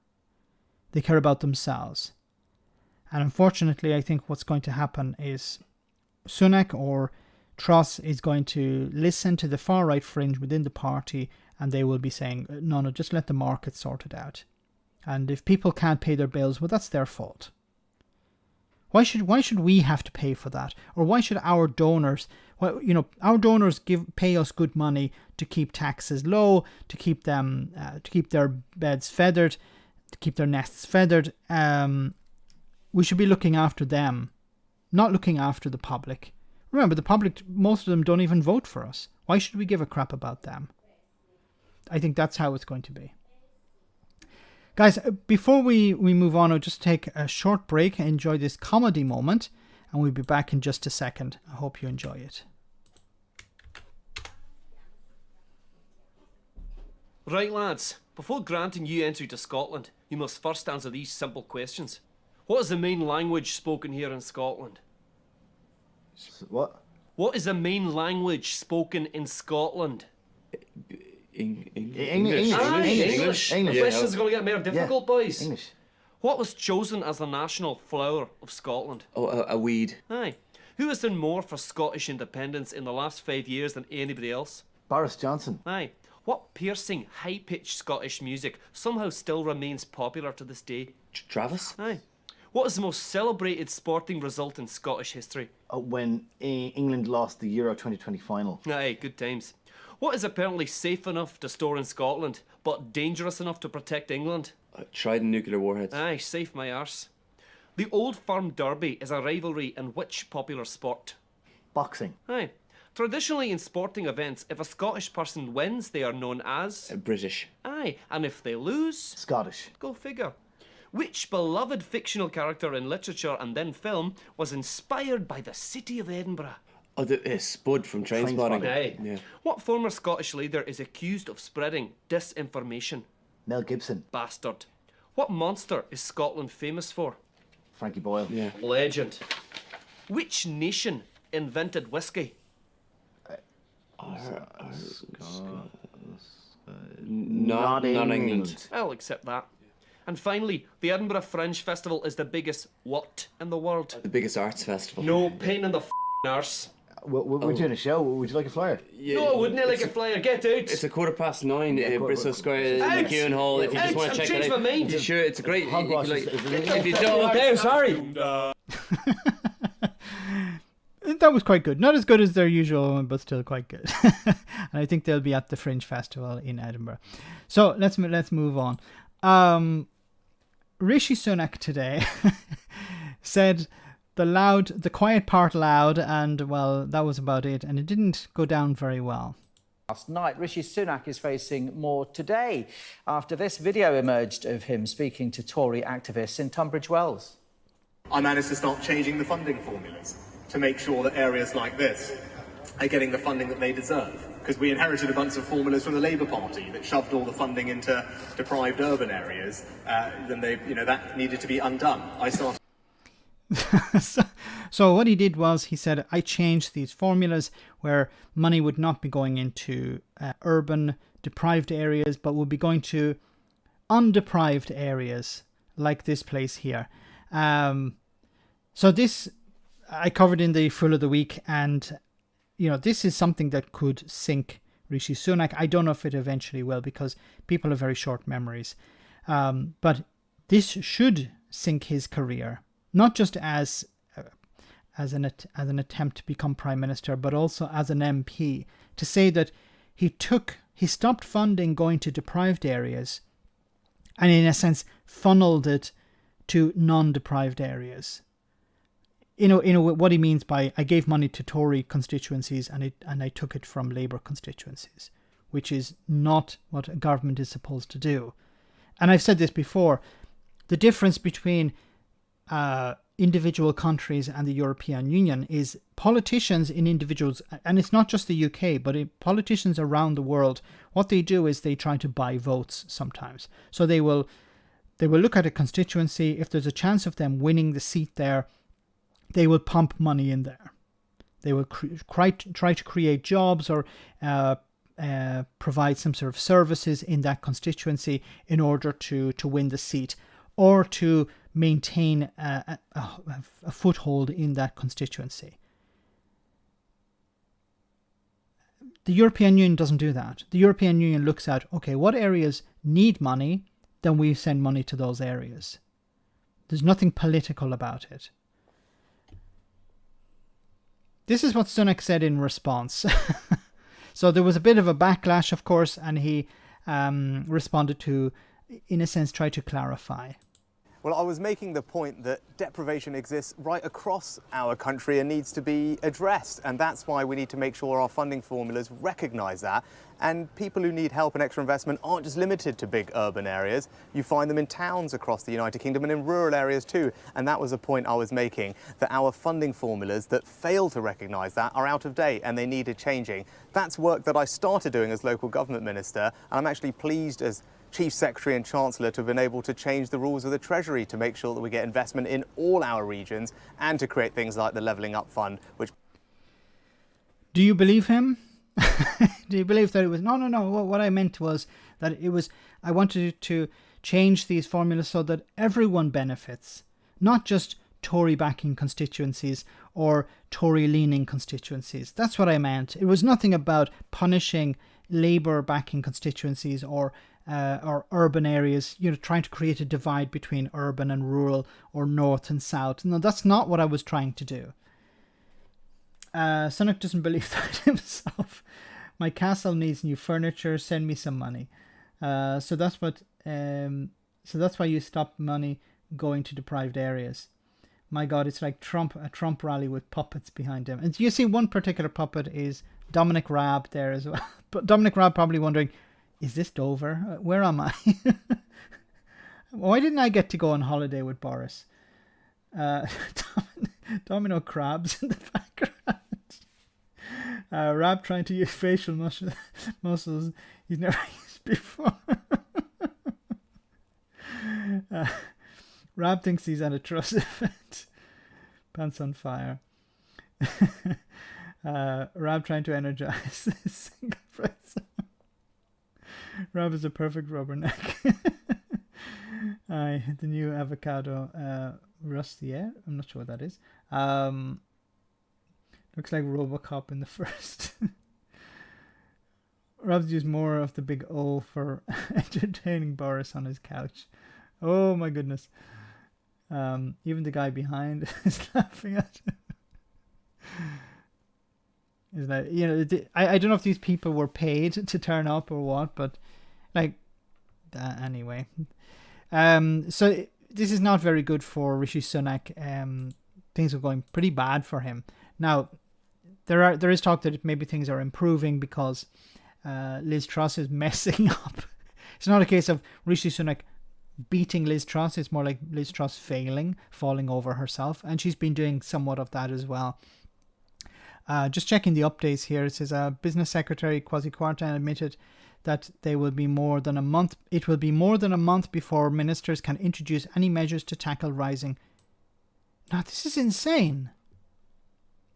They care about themselves. And unfortunately, I think what's going to happen is Sunak or Truss is going to listen to the far-right fringe within the party, and they will be saying, no, just let the market sort it out. And if people can't pay their bills, well, that's their fault. Why should we have to pay for that? Or why should our donors, our donors pay us good money to keep taxes low, to keep them, to keep their beds feathered, to keep their nests feathered. We should be looking after them, not looking after the public. Remember, the public, most of them don't even vote for us. Why should we give a crap about them? I think that's how it's going to be. Guys, before we move on, I'll just take a short break and enjoy this comedy moment, and we'll be back in just a second. I hope you enjoy it. Right, lads, before granting you entry to Scotland, you must first answer these simple questions. What is the main language spoken here in Scotland? What? What is the main language spoken in Scotland? English. English. English. Questions are going to get more difficult, boys. English. What was chosen as the national flower of Scotland? Oh, a weed. Aye. Who has done more for Scottish independence in the last 5 years than anybody else? Boris Johnson. Aye. What piercing, high-pitched Scottish music somehow still remains popular to this day? Travis? Aye. What is the most celebrated sporting result in Scottish history? When England lost the Euro 2020 final. Aye, good times. What is apparently safe enough to store in Scotland, but dangerous enough to protect England? Trident nuclear warheads. Aye, safe my arse. The Old Firm Derby is a rivalry in which popular sport? Boxing. Aye. Traditionally in sporting events, if a Scottish person wins, they are known as... British. Aye, and if they lose... Scottish. Go figure. Which beloved fictional character in literature and then film was inspired by the city of Edinburgh? Oh, the Spud from Trainspotting. Aye. Yeah. What former Scottish leader is accused of spreading disinformation? Mel Gibson. Bastard. What monster is Scotland famous for? Frankie Boyle. Yeah. Legend. Which nation invented whiskey? Not England. I'll accept that. And finally, the Edinburgh Fringe Festival is the biggest what in the world? The biggest arts festival. No, pain in the arse. We're doing a show. Would you like a flyer? Yeah, No, I wouldn't like a flyer. Get out. It's 9:15 Bristol Square, Out! McEwen Hall. If you just want to check I've it changed out. my mind. Sure, it's a great. Hogwash Like, is if you don't, Okay, I'm sorry. That was quite good. Not as good as their usual one, but still quite good. And I think they'll be at the Fringe Festival in Edinburgh. So let's move on. Rishi Sunak today said the quiet part loud, and well, that was about it, and it didn't go down very well. Last night, Rishi Sunak is facing more today after this video emerged of him speaking to Tory activists in Tunbridge Wells. I managed to start changing the funding formulas to make sure that areas like this are getting the funding that they deserve. Because we inherited a bunch of formulas from the Labour Party that shoved all the funding into deprived urban areas, then that needed to be undone. I started. So what he did was he said, I changed these formulas where money would not be going into urban deprived areas, but would be going to undeprived areas like this place here. So this I covered in the Full of the Week, and this is something that could sink Rishi Sunak. I don't know if it eventually will, because people have very short memories. But this should sink his career, not just as an attempt to become prime minister, but also as an MP, to say that he stopped funding going to deprived areas, and in a sense funneled it to non-deprived areas. What he means by, I gave money to Tory constituencies and I took it from Labour constituencies, which is not what a government is supposed to do. And I've said this before, the difference between individual countries and the European Union is politicians in individuals, and it's not just the UK, but politicians around the world, what they do is they try to buy votes sometimes. So they will look at a constituency. If there's a chance of them winning the seat there, they will pump money in there. They will try to create jobs or provide some sort of services in that constituency in order to win the seat, or to maintain a foothold in that constituency. The European Union doesn't do that. The European Union looks at, okay, what areas need money, then we send money to those areas. There's nothing political about it. This is what Sunak said in response. So there was a bit of a backlash, of course, and he responded to, in a sense, try to clarify. Well, I was making the point that deprivation exists right across our country and needs to be addressed. And that's why we need to make sure our funding formulas recognise that. And people who need help and extra investment aren't just limited to big urban areas. You find them in towns across the United Kingdom and in rural areas too. And that was a point I was making, that our funding formulas that fail to recognise that are out of date and they needed changing. That's work that I started doing as local government minister, and I'm actually pleased as Chief Secretary and Chancellor to have been able to change the rules of the Treasury to make sure that we get investment in all our regions and to create things like the Levelling Up Fund, which... Do you believe him? Do you believe that it was... No. What I meant was that it was... I wanted to change these formulas so that everyone benefits, not just Tory-backing constituencies or Tory-leaning constituencies. That's what I meant. It was nothing about punishing Labour-backing constituencies or urban areas, trying to create a divide between urban and rural or north and south. No, that's not what I was trying to do. Sunak doesn't believe that himself. My castle needs new furniture. Send me some money. So that's why you stop money going to deprived areas. My God, it's like a Trump rally with puppets behind him. And you see one particular puppet is Dominic Raab there as well. But Dominic Raab probably wondering, is this Dover? Where am I? Why didn't I get to go on holiday with Boris? Domino crabs in the background. Raab trying to use facial muscles he's never used before. Raab thinks he's at a trust event. Pants on fire. Raab trying to energize his single press. Raab is a perfect rubberneck. The new avocado Rustier. I'm not sure what that is. Looks like Robocop in the first. Raab's used more of the big O for entertaining Boris on his couch. Oh my goodness. Even the guy behind is laughing at him. Is that, I don't know if these people were paid to turn up or what, but anyway. So this is not very good for Rishi Sunak. Things are going pretty bad for him. Now, there is talk that maybe things are improving because Liz Truss is messing up. It's not a case of Rishi Sunak beating Liz Truss. It's more like Liz Truss falling over herself. And she's been doing somewhat of that as well. Just checking the updates here. It says Business Secretary Kwasi Kwarteng admitted that it will be more than a month before ministers can introduce any measures to tackle rising. Now, this is insane.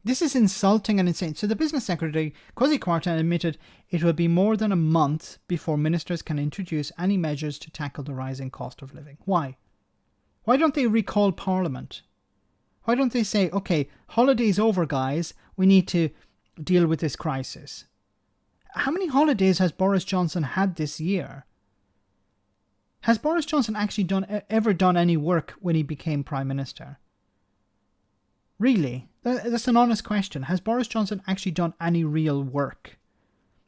This is insulting and insane. So the business secretary, Kwasi Kwarteng, admitted it will be more than a month before ministers can introduce any measures to tackle the rising cost of living. Why? Why don't they recall Parliament? Why don't they say, okay, holiday's over, guys. We need to deal with this crisis. How many holidays has Boris Johnson had this year? Has Boris Johnson actually ever done any work when he became Prime Minister? Really? That's an honest question. Has Boris Johnson actually done any real work?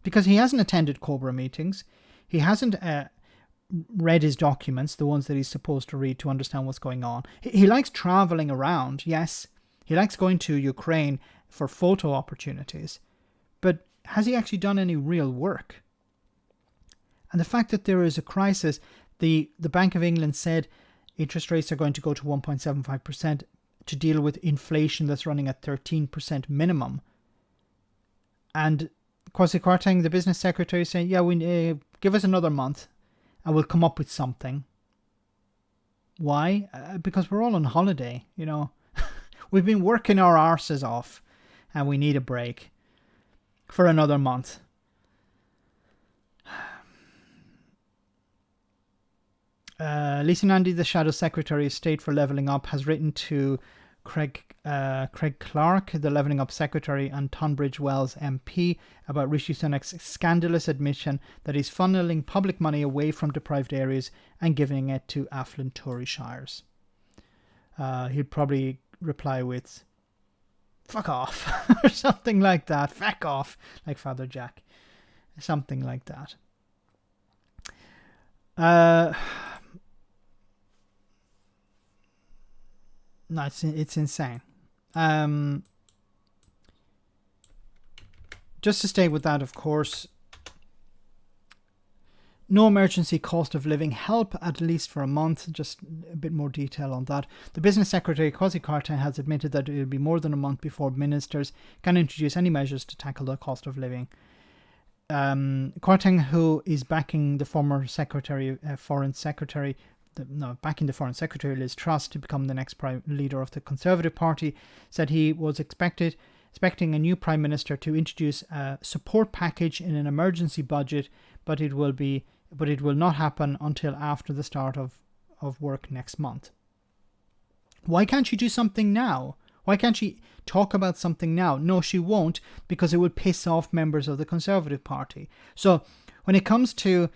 Because he hasn't attended Cobra meetings. He hasn't read his documents, the ones that he's supposed to read to understand what's going on. He likes travelling around, yes. He likes going to Ukraine for photo opportunities. But has he actually done any real work? And the fact that there is a crisis, the Bank of England said interest rates are going to go to 1.75% to deal with inflation that's running at 13% minimum. And Kwasi Kwarteng, the business secretary, is saying, yeah, we give us another month and we'll come up with something. Why? Because we're all on holiday, you know. We've been working our arses off and we need a break for another month. Lisa Nandy, the Shadow Secretary of State for Levelling Up, has written to Craig Clark, the Levelling Up Secretary, and Tunbridge Wells MP about Rishi Sunak's scandalous admission that he's funneling public money away from deprived areas and giving it to affluent Tory shires. He'll probably reply with, fuck off, or something like that. Feck off, like Father Jack. Something like that. No, it's insane. Just to stay with that, of course, no emergency cost of living help, at least for a month. Just a bit more detail on that. The business secretary, Kwasi Kwarteng, has admitted that it will be more than a month before ministers can introduce any measures to tackle the cost of living. Kwarteng, who is backing the former Foreign Secretary Liz Truss to become the next leader of the Conservative Party, said he was expecting a new Prime Minister to introduce a support package in an emergency budget, but it will not happen until after the start of work next month. Why can't she do something now? Why can't she talk about something now? No, she won't, because it would piss off members of the Conservative Party. So when it comes to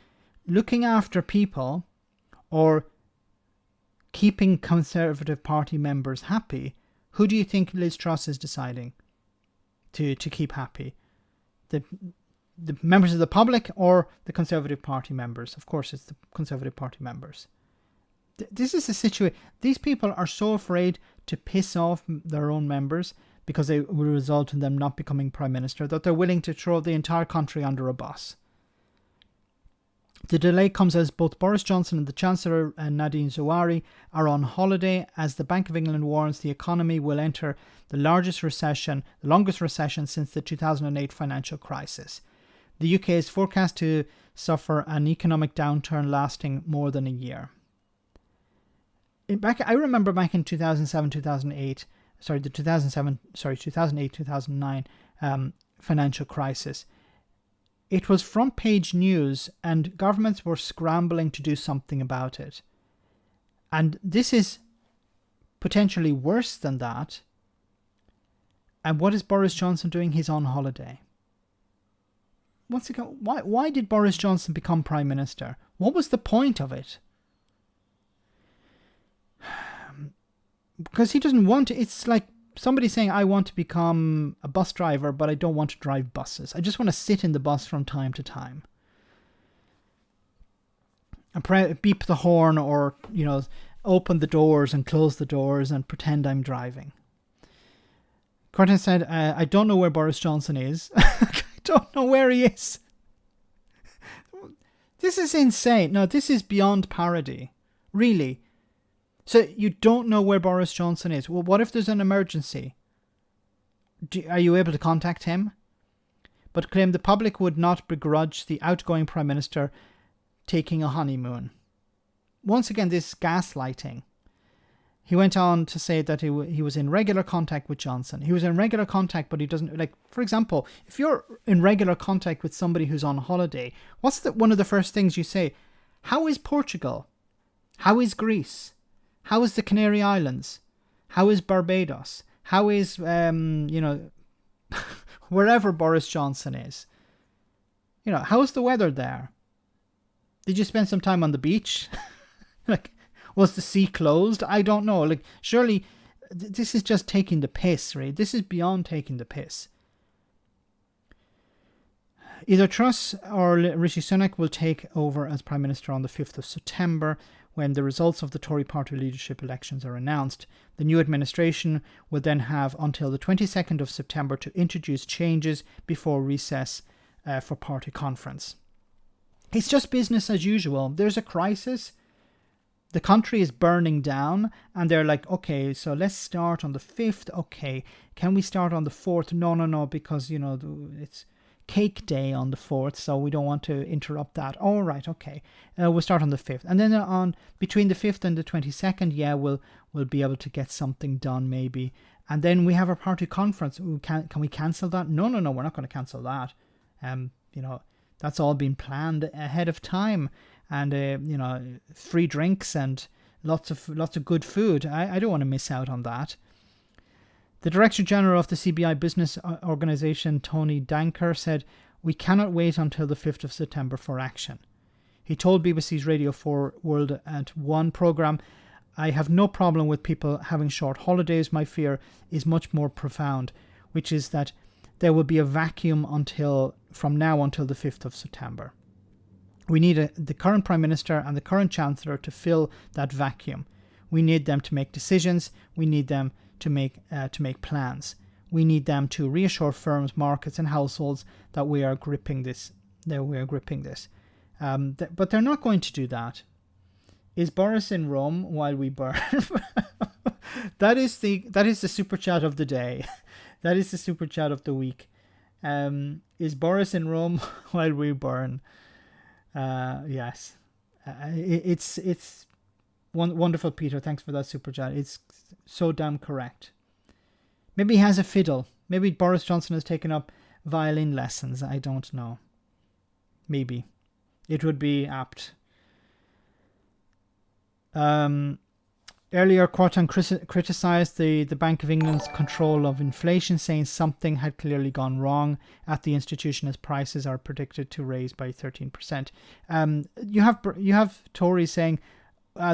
looking after people or keeping Conservative Party members happy, who do you think Liz Truss is deciding to keep happy? The members of the public or the Conservative Party members? Of course, it's the Conservative Party members. This is the situation. These people are so afraid to piss off their own members because it will result in them not becoming Prime Minister that they're willing to throw the entire country under a bus. The delay comes as both Boris Johnson and the Chancellor Nadine Zawari are on holiday, as the Bank of England warns the economy will enter the longest recession since the 2008 financial crisis. The UK is forecast to suffer an economic downturn lasting more than a year. I remember back in 2008-2009 financial crisis. It was front page news and governments were scrambling to do something about it. And this is potentially worse than that. And what is Boris Johnson doing? He's on holiday. Once again, why did Boris Johnson become Prime Minister? What was the point of it? Because he doesn't want to. It's like somebody saying, I want to become a bus driver, but I don't want to drive buses. I just want to sit in the bus from time to time. And beep the horn or, open the doors and close the doors and pretend I'm driving. Kwarteng said, I don't know where Boris Johnson is. I don't know where he is. This is insane. No, this is beyond parody. Really. So you don't know where Boris Johnson is. Well, what if there's an emergency? Are you able to contact him? But claim the public would not begrudge the outgoing Prime Minister taking a honeymoon. Once again, this gaslighting. He went on to say that he was in regular contact with Johnson. He was in regular contact, but he doesn't, like, for example, if you're in regular contact with somebody who's on holiday, what's one of the first things you say? How is Portugal? How is Greece? How is the Canary Islands? How is Barbados? How is, wherever Boris Johnson is? How's the weather there? Did you spend some time on the beach? Like, was the sea closed? I don't know. Like, surely this is just taking the piss, right? This is beyond taking the piss. Either Truss or Rishi Sunak will take over as Prime Minister on the 5th of September when the results of the Tory party leadership elections are announced. The new administration will then have until the 22nd of September to introduce changes before recess for party conference. It's just business as usual. There's a crisis. The country is burning down, and they're like, okay, so let's start on the 5th. Okay, can we start on the 4th? No, because, it's cake day on the 4th, so we don't want to interrupt that. All right, okay. We'll start on the 5th. And then between the 5th and the 22nd, we'll be able to get something done maybe. And then we have our party conference. Can we cancel that? No, we're not going to cancel that. That's all been planned ahead of time. And free drinks and lots of good food. I don't want to miss out on that. The Director General of the CBI Business Organisation, Tony Danker, said, "We cannot wait until the 5th of September for action." He told BBC's Radio 4 World at 1 programme, "I have no problem with people having short holidays. My fear is much more profound, which is that there will be a vacuum from now until the 5th of September. We need the current Prime Minister and the current Chancellor to fill that vacuum. We need them to make decisions. We need them to make plans. We need them to reassure firms, markets, and households that we are gripping this. But they're not going to do that. Is Boris in Rome while we burn?" That is the super chat of the day. That is the super chat of the week. Is Boris in Rome while we burn? Yes. It's wonderful, Peter. Thanks for that super chat. It's so damn correct. Maybe he has a fiddle. Maybe Boris Johnson has taken up violin lessons. I don't know. Maybe. It would be apt. Earlier, Quartan criticised the Bank of England's control of inflation, saying something had clearly gone wrong at the institution as prices are predicted to raise by 13%. You have Tories saying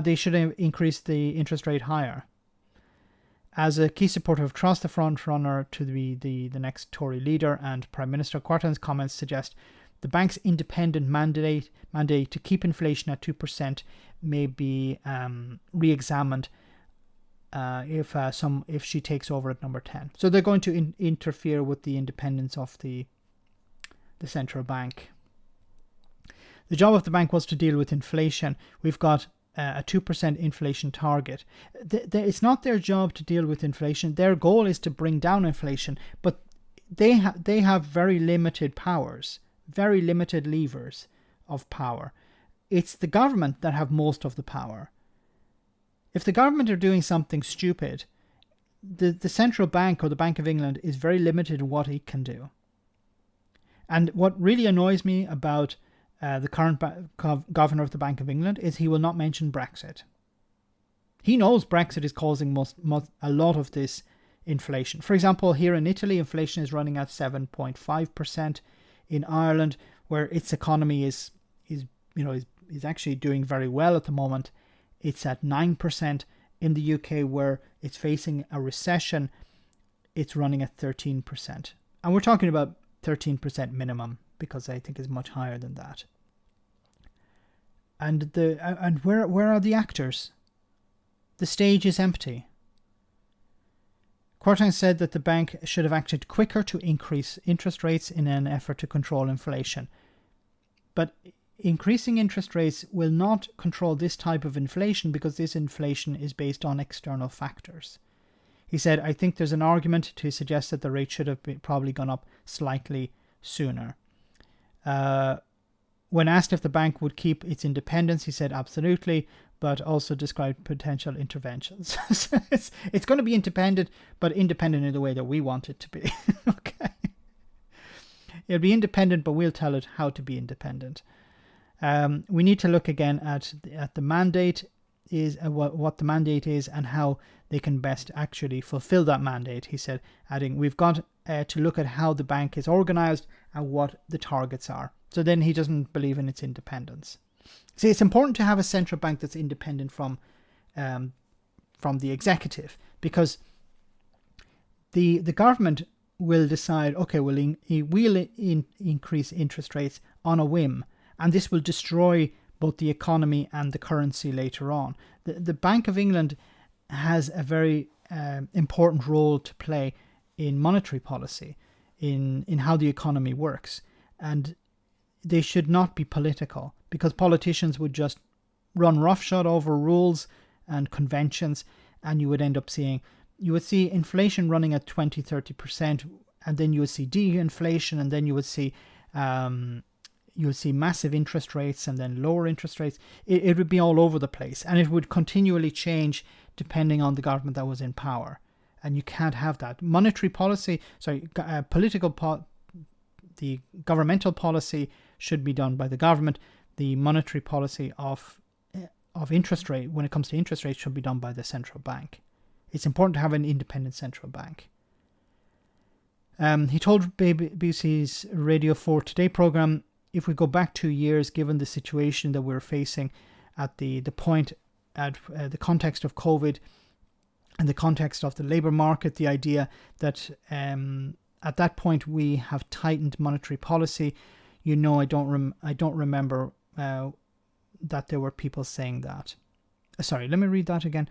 they should increase the interest rate higher. As a key supporter of Truss, the front runner to be the next Tory leader and Prime Minister, Quartan's comments suggest the bank's independent mandate to keep inflation at 2% may be re-examined if she takes over at number 10. So they're going to interfere with the independence of the central bank. The job of the bank was to deal with inflation. We've got a 2% inflation target. It's not their job to deal with inflation. Their goal is to bring down inflation, but they have very limited powers. Very limited levers of power. It's the government that have most of the power. If the government are doing something stupid, the central bank or the Bank of England is very limited in what it can do. And what really annoys me about the current governor of the Bank of England is he will not mention Brexit. He knows Brexit is causing a lot of this inflation. For example, here in Italy, inflation is running at 7.5%. In Ireland, where its economy is actually doing very well at the moment, it's at 9%. In the UK, where it's facing a recession, it's running at 13%. And we're talking about 13% minimum, because I think it's much higher than that. And where are the actors? The stage is empty. Quartan said that the bank should have acted quicker to increase interest rates in an effort to control inflation. But increasing interest rates will not control this type of inflation because this inflation is based on external factors. He said, "I think there's an argument to suggest that the rate should have probably gone up slightly sooner." When asked if the bank would keep its independence, he said absolutely, but also described potential interventions. So it's going to be independent, but independent in the way that we want it to be. Okay. It'll be independent, but we'll tell it how to be independent. We need to look again at the mandate, is what the mandate is and how they can best actually fulfill that mandate, he said, adding, we've got to look at how the bank is organized and what the targets are. So then he doesn't believe in its independence. See, it's important to have a central bank that's independent from the executive, because the government will decide, okay, we'll increase interest rates on a whim, and this will destroy both the economy and the currency later on. The Bank of England has a very important role to play in monetary policy, in how the economy works, and they should not be political, because politicians would just run roughshod over rules and conventions, and you would end up seeing, you would see inflation running at 20-30%, and then you would see de-inflation, and then you would see massive interest rates and then lower interest rates. It would be all over the place, and it would continually change depending on the government that was in power, and you can't have that. Monetary policy, the governmental policy should be done by the government. The monetary policy of interest rate, when it comes to interest rates, should be done by the central bank. It's important to have an independent central bank. He told BBC's Radio 4 Today programme, if we go back 2 years, given the situation that we're facing at the point, at the context of COVID and the context of the labour market, the idea that at that point we have tightened monetary policy, I don't remember that there were people saying that. Sorry, let me read that again.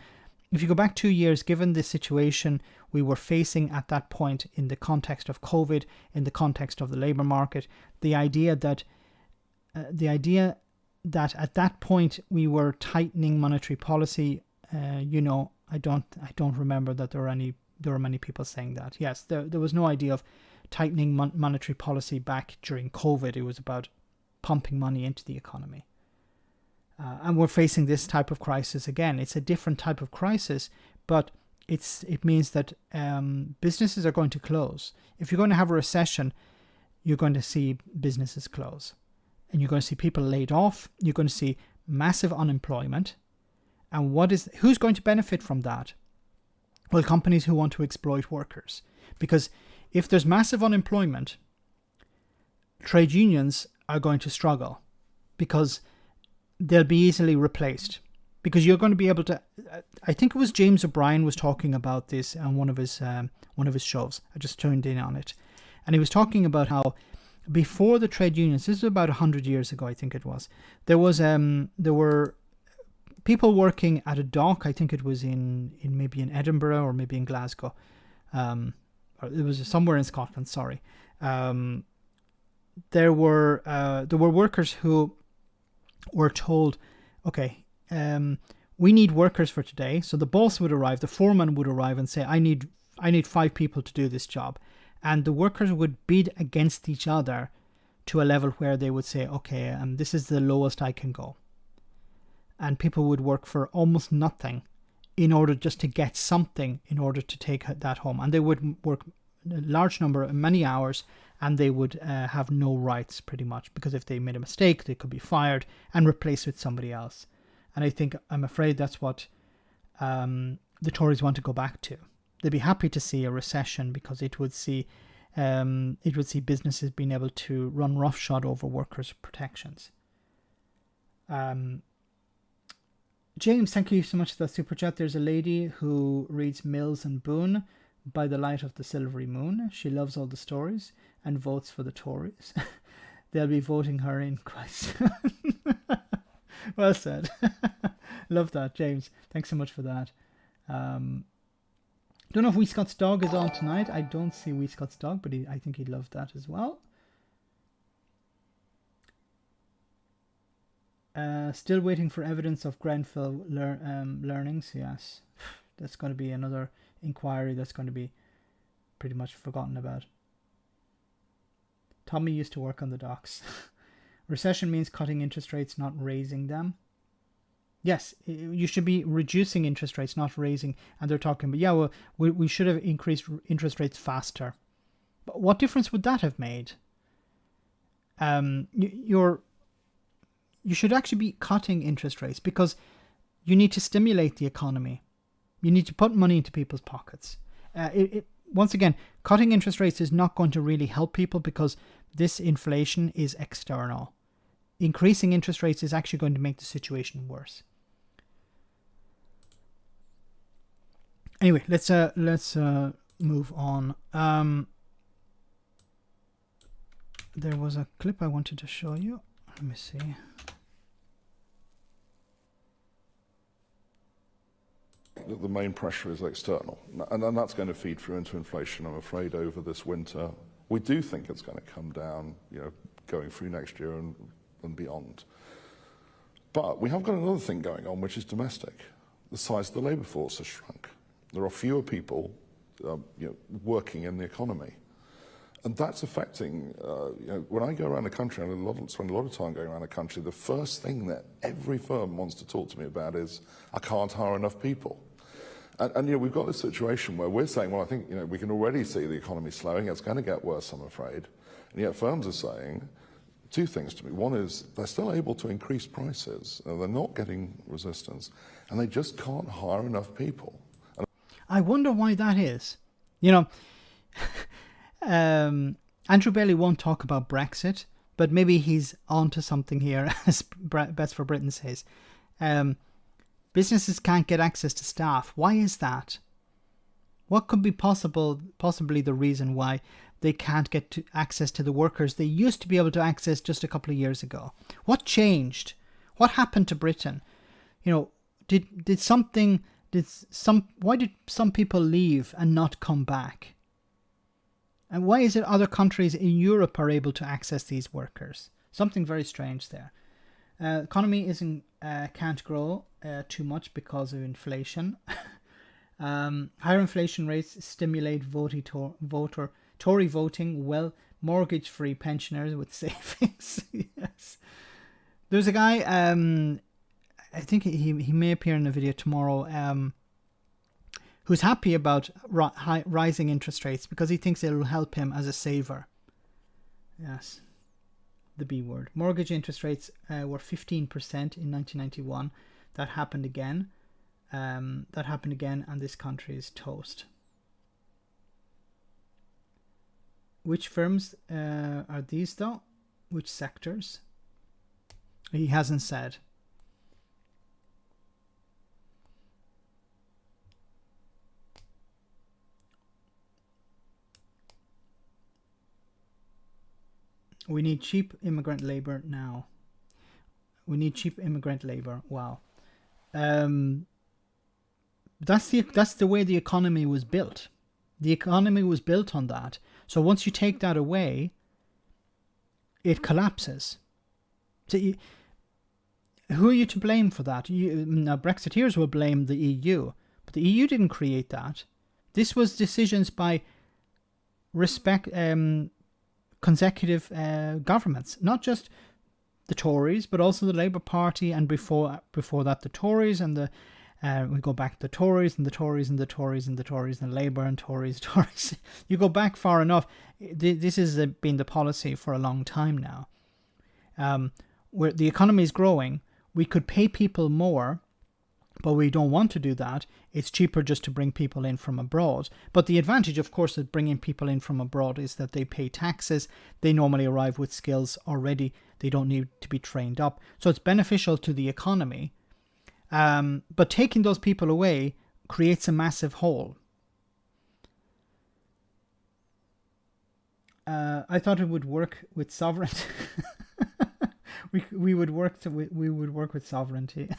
If you go back 2 years, given the situation we were facing at that point in the context of COVID, in the context of the labour market, the idea that at that point we were tightening monetary policy, I don't remember that there were many people saying that. Yes, there was no idea of tightening monetary policy back during COVID. It was about pumping money into the economy. And we're facing this type of crisis again. It's a different type of crisis, but it means that businesses are going to close. If you're going to have a recession, you're going to see businesses close. And you're going to see people laid off. You're going to see massive unemployment. And who's going to benefit from that? Well, companies who want to exploit workers. Because if there's massive unemployment, trade unions are going to struggle, because they'll be easily replaced. Because you're going to be able to, I think it was James O'Brien was talking about this on one of his shows. I just tuned in on it. And he was talking about how before the trade unions, this is about 100 years ago, I think it was, there were people working at a dock. I think it was in maybe in Edinburgh or maybe in Glasgow. Or it was somewhere in Scotland, sorry. There were workers who were told, okay, we need workers for today. So the boss would arrive, the foreman would arrive and say, I need 5 people to do this job. And the workers would bid against each other to a level where they would say, okay, this is the lowest I can go. And people would work for almost nothing in order just to get something in order to take that home. And they would work many hours, and they would have no rights pretty much, because if they made a mistake, they could be fired and replaced with somebody else. And I'm afraid that's what the Tories want to go back to. They'd be happy to see a recession, because it would see businesses being able to run roughshod over workers' protections. James, thank you so much for that super chat. There's a lady who reads Mills and Boone by the light of the silvery moon. She loves all the stories and votes for the Tories. They'll be voting her in quite soon. Well said. Love that, James. Thanks so much for that. Don't know if Wee Scott's dog is on tonight. I don't see Wee Scott's dog, but I think he'd love that as well. Still waiting for evidence of Grenfell learnings. Yes, that's going to be another inquiry that's going to be pretty much forgotten about. Tommy used to work on the docks. Recession means cutting interest rates, not raising them. Yes, you should be reducing interest rates, not raising. And they're talking about, yeah, well, we should have increased interest rates faster. But what difference would that have made? You should actually be cutting interest rates because you need to stimulate the economy. You need to put money into people's pockets. Once again, cutting interest rates is not going to really help people because this inflation is external. Increasing interest rates is actually going to make the situation worse. Anyway, let's move on. There was a clip I wanted to show you. Let me see. The main pressure is external, and that's going to feed through into inflation, I'm afraid, over this winter. We do think it's going to come down, going through next year and beyond. But we have got another thing going on, which is domestic. The size of the labour force has shrunk. There are fewer people, working in the economy, and that's affecting. When I go around the country, and I spend a lot of time going around the country, the first thing that every firm wants to talk to me about is, I can't hire enough people. And we've got this situation where we're saying, well, I think we can already see the economy slowing. It's going to get worse, I'm afraid. And yet firms are saying two things to me. One is they're still able to increase prices. They're not getting resistance. And they just can't hire enough people. I wonder why that is. Andrew Bailey won't talk about Brexit, but maybe he's onto something here, as Best for Britain says. Businesses can't get access to staff. Why is that? What could be possibly the reason why they can't get access to the workers they used to be able to access just a couple of years ago? What changed? What happened to Britain? Why did some people leave and not come back? And why is it other countries in Europe are able to access these workers? Something very strange there. Economy can't grow too much because of inflation. Higher inflation rates stimulate Tory voting. Well, mortgage-free pensioners with savings. Yes. There's a guy. I think he may appear in a video tomorrow. Who's happy about rising interest rates because he thinks it will help him as a saver. Yes. The B word. Mortgage interest rates were 15% in 1991. That happened again. And this country is toast. Which firms are these, though? Which sectors? He hasn't said. We need cheap immigrant labor now. We need cheap immigrant labor. Wow. That's the way the economy was built. The economy was built on that. So once you take that away, it collapses. So who are you to blame for that? Now Brexiteers will blame the EU, but the EU didn't create that. This was decisions by consecutive governments, not just the Tories, but also the Labour Party, and before that the Tories, and we go back to the Tories and the Tories and the Tories and the Tories and Labour and Tories. You go back far enough. This has been the policy for a long time now. Where the economy is growing, we could pay people more, but we don't want to do that. It's cheaper just to bring people in from abroad. But the advantage, of course, of bringing people in from abroad is that they pay taxes. They normally arrive with skills already. They don't need to be trained up. So it's beneficial to the economy. But taking those people away creates a massive hole. I thought it would work with sovereignty. we would work with sovereignty.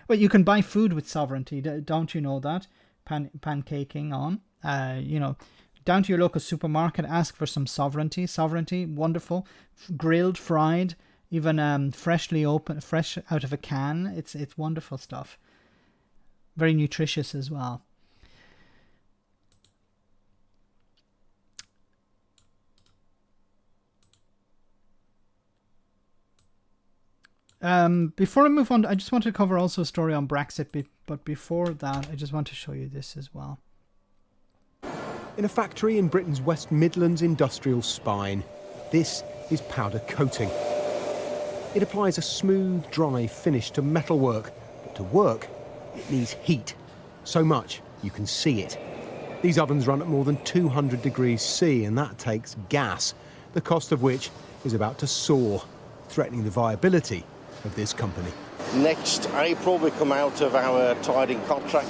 Well, you can buy food with sovereignty, don't you know that? Pancaking on, down to your local supermarket, ask for some sovereignty. Sovereignty, wonderful, grilled, fried, even fresh out of a can. It's wonderful stuff. Very nutritious as well. Before I move on, I just want to cover also a story on Brexit, but before that, I just want to show you this as well. In a factory in Britain's West Midlands industrial spine, this is powder coating. It applies a smooth, dry finish to metalwork, but to work, it needs heat. So much you can see it. These ovens run at more than 200 degrees C, and that takes gas, the cost of which is about to soar, threatening the viability of this company. Next April we come out of our tied-in contract,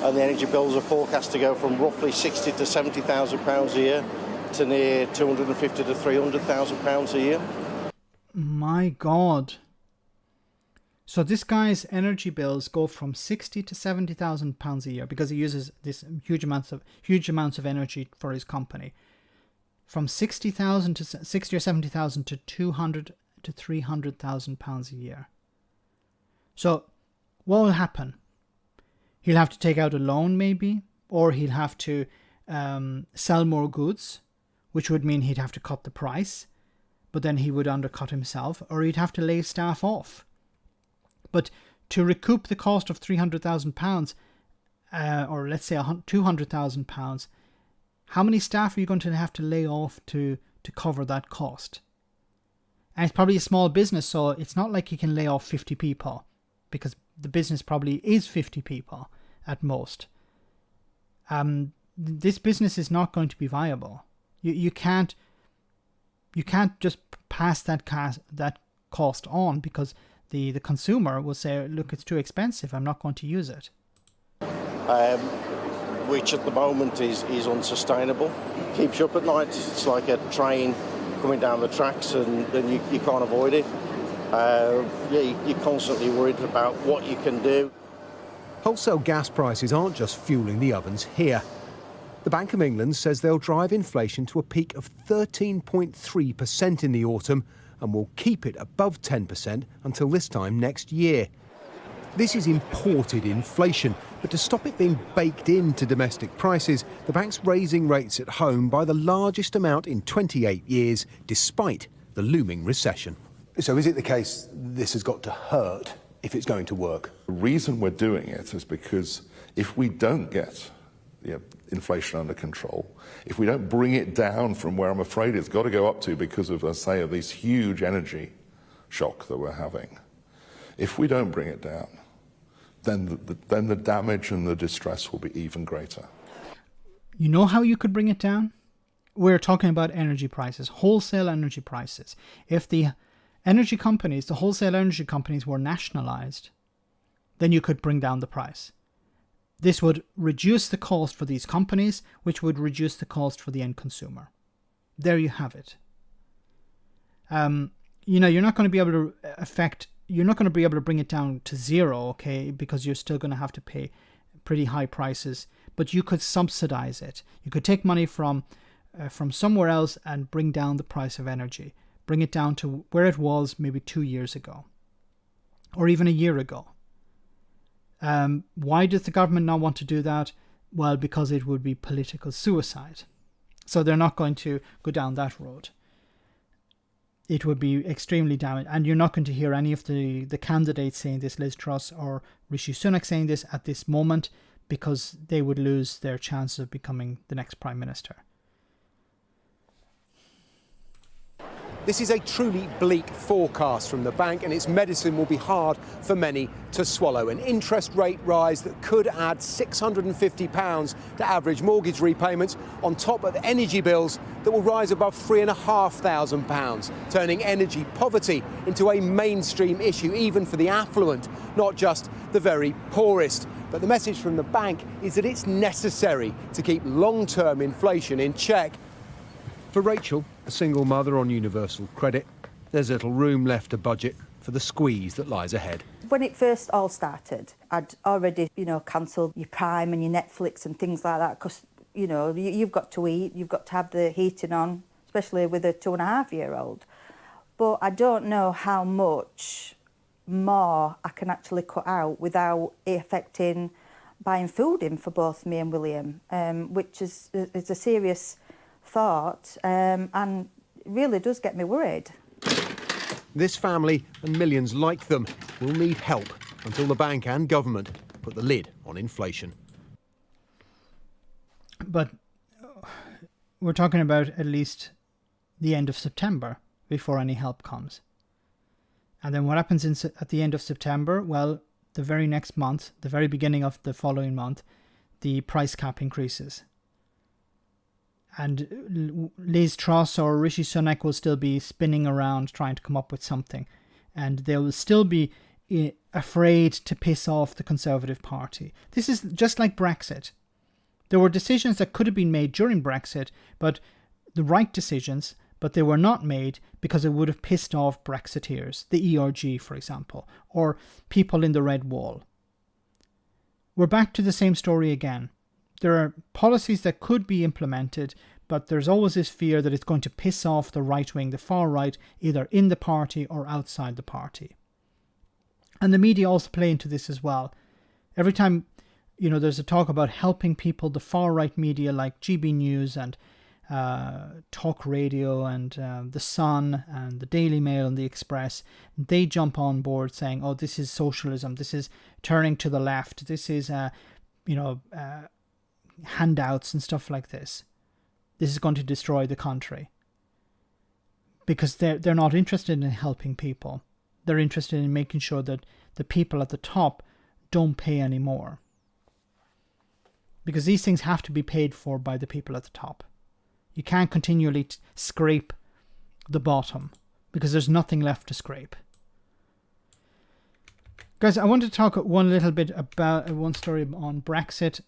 and the energy bills are forecast to go from roughly £60,000 to £70,000 a year to near £250,000 to £300,000 a year. My God. So this guy's energy bills go from £60,000 to £70,000 a year because he uses this huge amounts of energy for his company. From £60,000 to £60,000 or £70,000 to £200,000 to £300,000 a year. So what will happen? He'll have to take out a loan maybe, or he'll have to sell more goods, which would mean he'd have to cut the price, but then he would undercut himself, or he'd have to lay staff off. But to recoup the cost of £300,000, or let's say £200,000, how many staff are you going to have to lay off to cover that cost? And it's probably a small business, so it's not like you can lay off 50 people, because the business probably is 50 people at most. This business is not going to be viable. You can't just pass that cost on, because the consumer will say, look, it's too expensive, I'm not going to use it. Which at the moment is unsustainable. Keeps you up at night. It's like a train coming down the tracks, and you can't avoid it. You're constantly worried about what you can do. Wholesale gas prices aren't just fueling the ovens here. The Bank of England says they'll drive inflation to a peak of 13.3% in the autumn and will keep it above 10% until this time next year. This is imported inflation, but to stop it being baked into domestic prices, the bank's raising rates at home by the largest amount in 28 years, despite the looming recession. So is it the case this has got to hurt if it's going to work? The reason we're doing it is because if we don't get inflation under control, if we don't bring it down from where I'm afraid it's got to go up to because of, let's say, of this huge energy shock that we're having, if we don't bring it down, then the damage and the distress will be even greater. You know how you could bring it down? We're talking about energy prices, wholesale energy prices. If the energy companies, the wholesale energy companies, were nationalized, then you could bring down the price. This would reduce the cost for these companies, which would reduce the cost for the end consumer. There you have it. You're not going to be able to you're not going to be able to bring it down to zero, okay, because you're still going to have to pay pretty high prices, but you could subsidize it. You could take money from somewhere else and bring down the price of energy. Bring it down to where it was maybe 2 years ago, or even a year ago. Why does the government not want to do that? Well, because it would be political suicide. So they're not going to go down that road. It would be extremely damaging. And you're not going to hear any of the candidates saying this, Liz Truss or Rishi Sunak saying this at this moment, because they would lose their chance of becoming the next Prime Minister. This is a truly bleak forecast from the bank, and its medicine will be hard for many to swallow. An interest rate rise that could add £650 to average mortgage repayments on top of energy bills that will rise above £3,500, turning energy poverty into a mainstream issue, even for the affluent, not just the very poorest. But the message from the bank is that it's necessary to keep long-term inflation in check. For Rachel, a single mother on universal credit, there's little room left to budget for the squeeze that lies ahead. When it first all started, I'd already, cancelled your Prime and your Netflix and things like that, because, you've got to eat, you've got to have the heating on, especially with a 2.5-year-old. But I don't know how much more I can actually cut out without it affecting buying food in for both me and William, which is a serious thought, and really does get me worried. This family and millions like them will need help until the bank and government put the lid on inflation. But we're talking about at least the end of September before any help comes. And then what happens at the end of September? Well, the very next month, the very beginning of the following month, the price cap increases. And Liz Truss or Rishi Sunak will still be spinning around trying to come up with something. And they will still be afraid to piss off the Conservative Party. This is just like Brexit. There were decisions that could have been made during Brexit, but the right decisions, but they were not made because it would have pissed off Brexiteers, the ERG, for example, or people in the Red Wall. We're back to the same story again. There are policies that could be implemented, but there's always this fear that it's going to piss off the right wing, the far right, either in the party or outside the party. And the media also play into this as well. Every time, there's a talk about helping people, the far right media like GB News and Talk Radio and The Sun and the Daily Mail and the Express, they jump on board saying, oh, this is socialism, this is turning to the left, this is, handouts and stuff like this. This is going to destroy the country. Because they're not interested in helping people. They're interested in making sure that the people at the top don't pay any more. Because these things have to be paid for by the people at the top. You can't continually scrape the bottom because there's nothing left to scrape. Guys, I want to talk one little bit about one story on Brexit.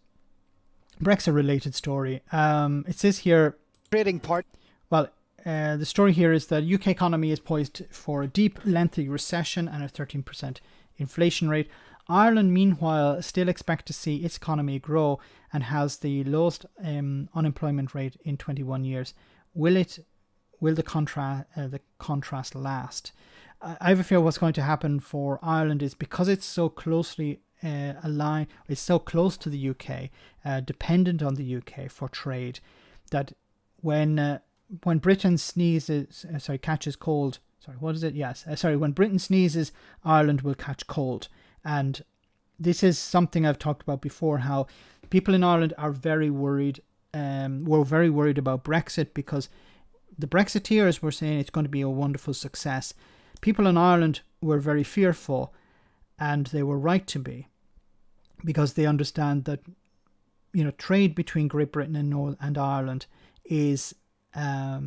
Brexit-related story. It says here... Trading part. Well, the story here is that UK economy is poised for a deep, lengthy recession and a 13% inflation rate. Ireland, meanwhile, still expect to see its economy grow and has the lowest unemployment rate in 21 years. Will the contrast last? I have a fear what's going to happen for Ireland is because it's so closely aligned, it's so close to the UK, dependent on the UK for trade, that when Britain catches cold, when Britain sneezes, Ireland will catch cold. And this is something I've talked about before, how people in Ireland are very worried, were very worried about Brexit because the Brexiteers were saying it's going to be a wonderful success. People in Ireland were very fearful, and they were right to be, because they understand that trade between Great Britain and Ireland plays a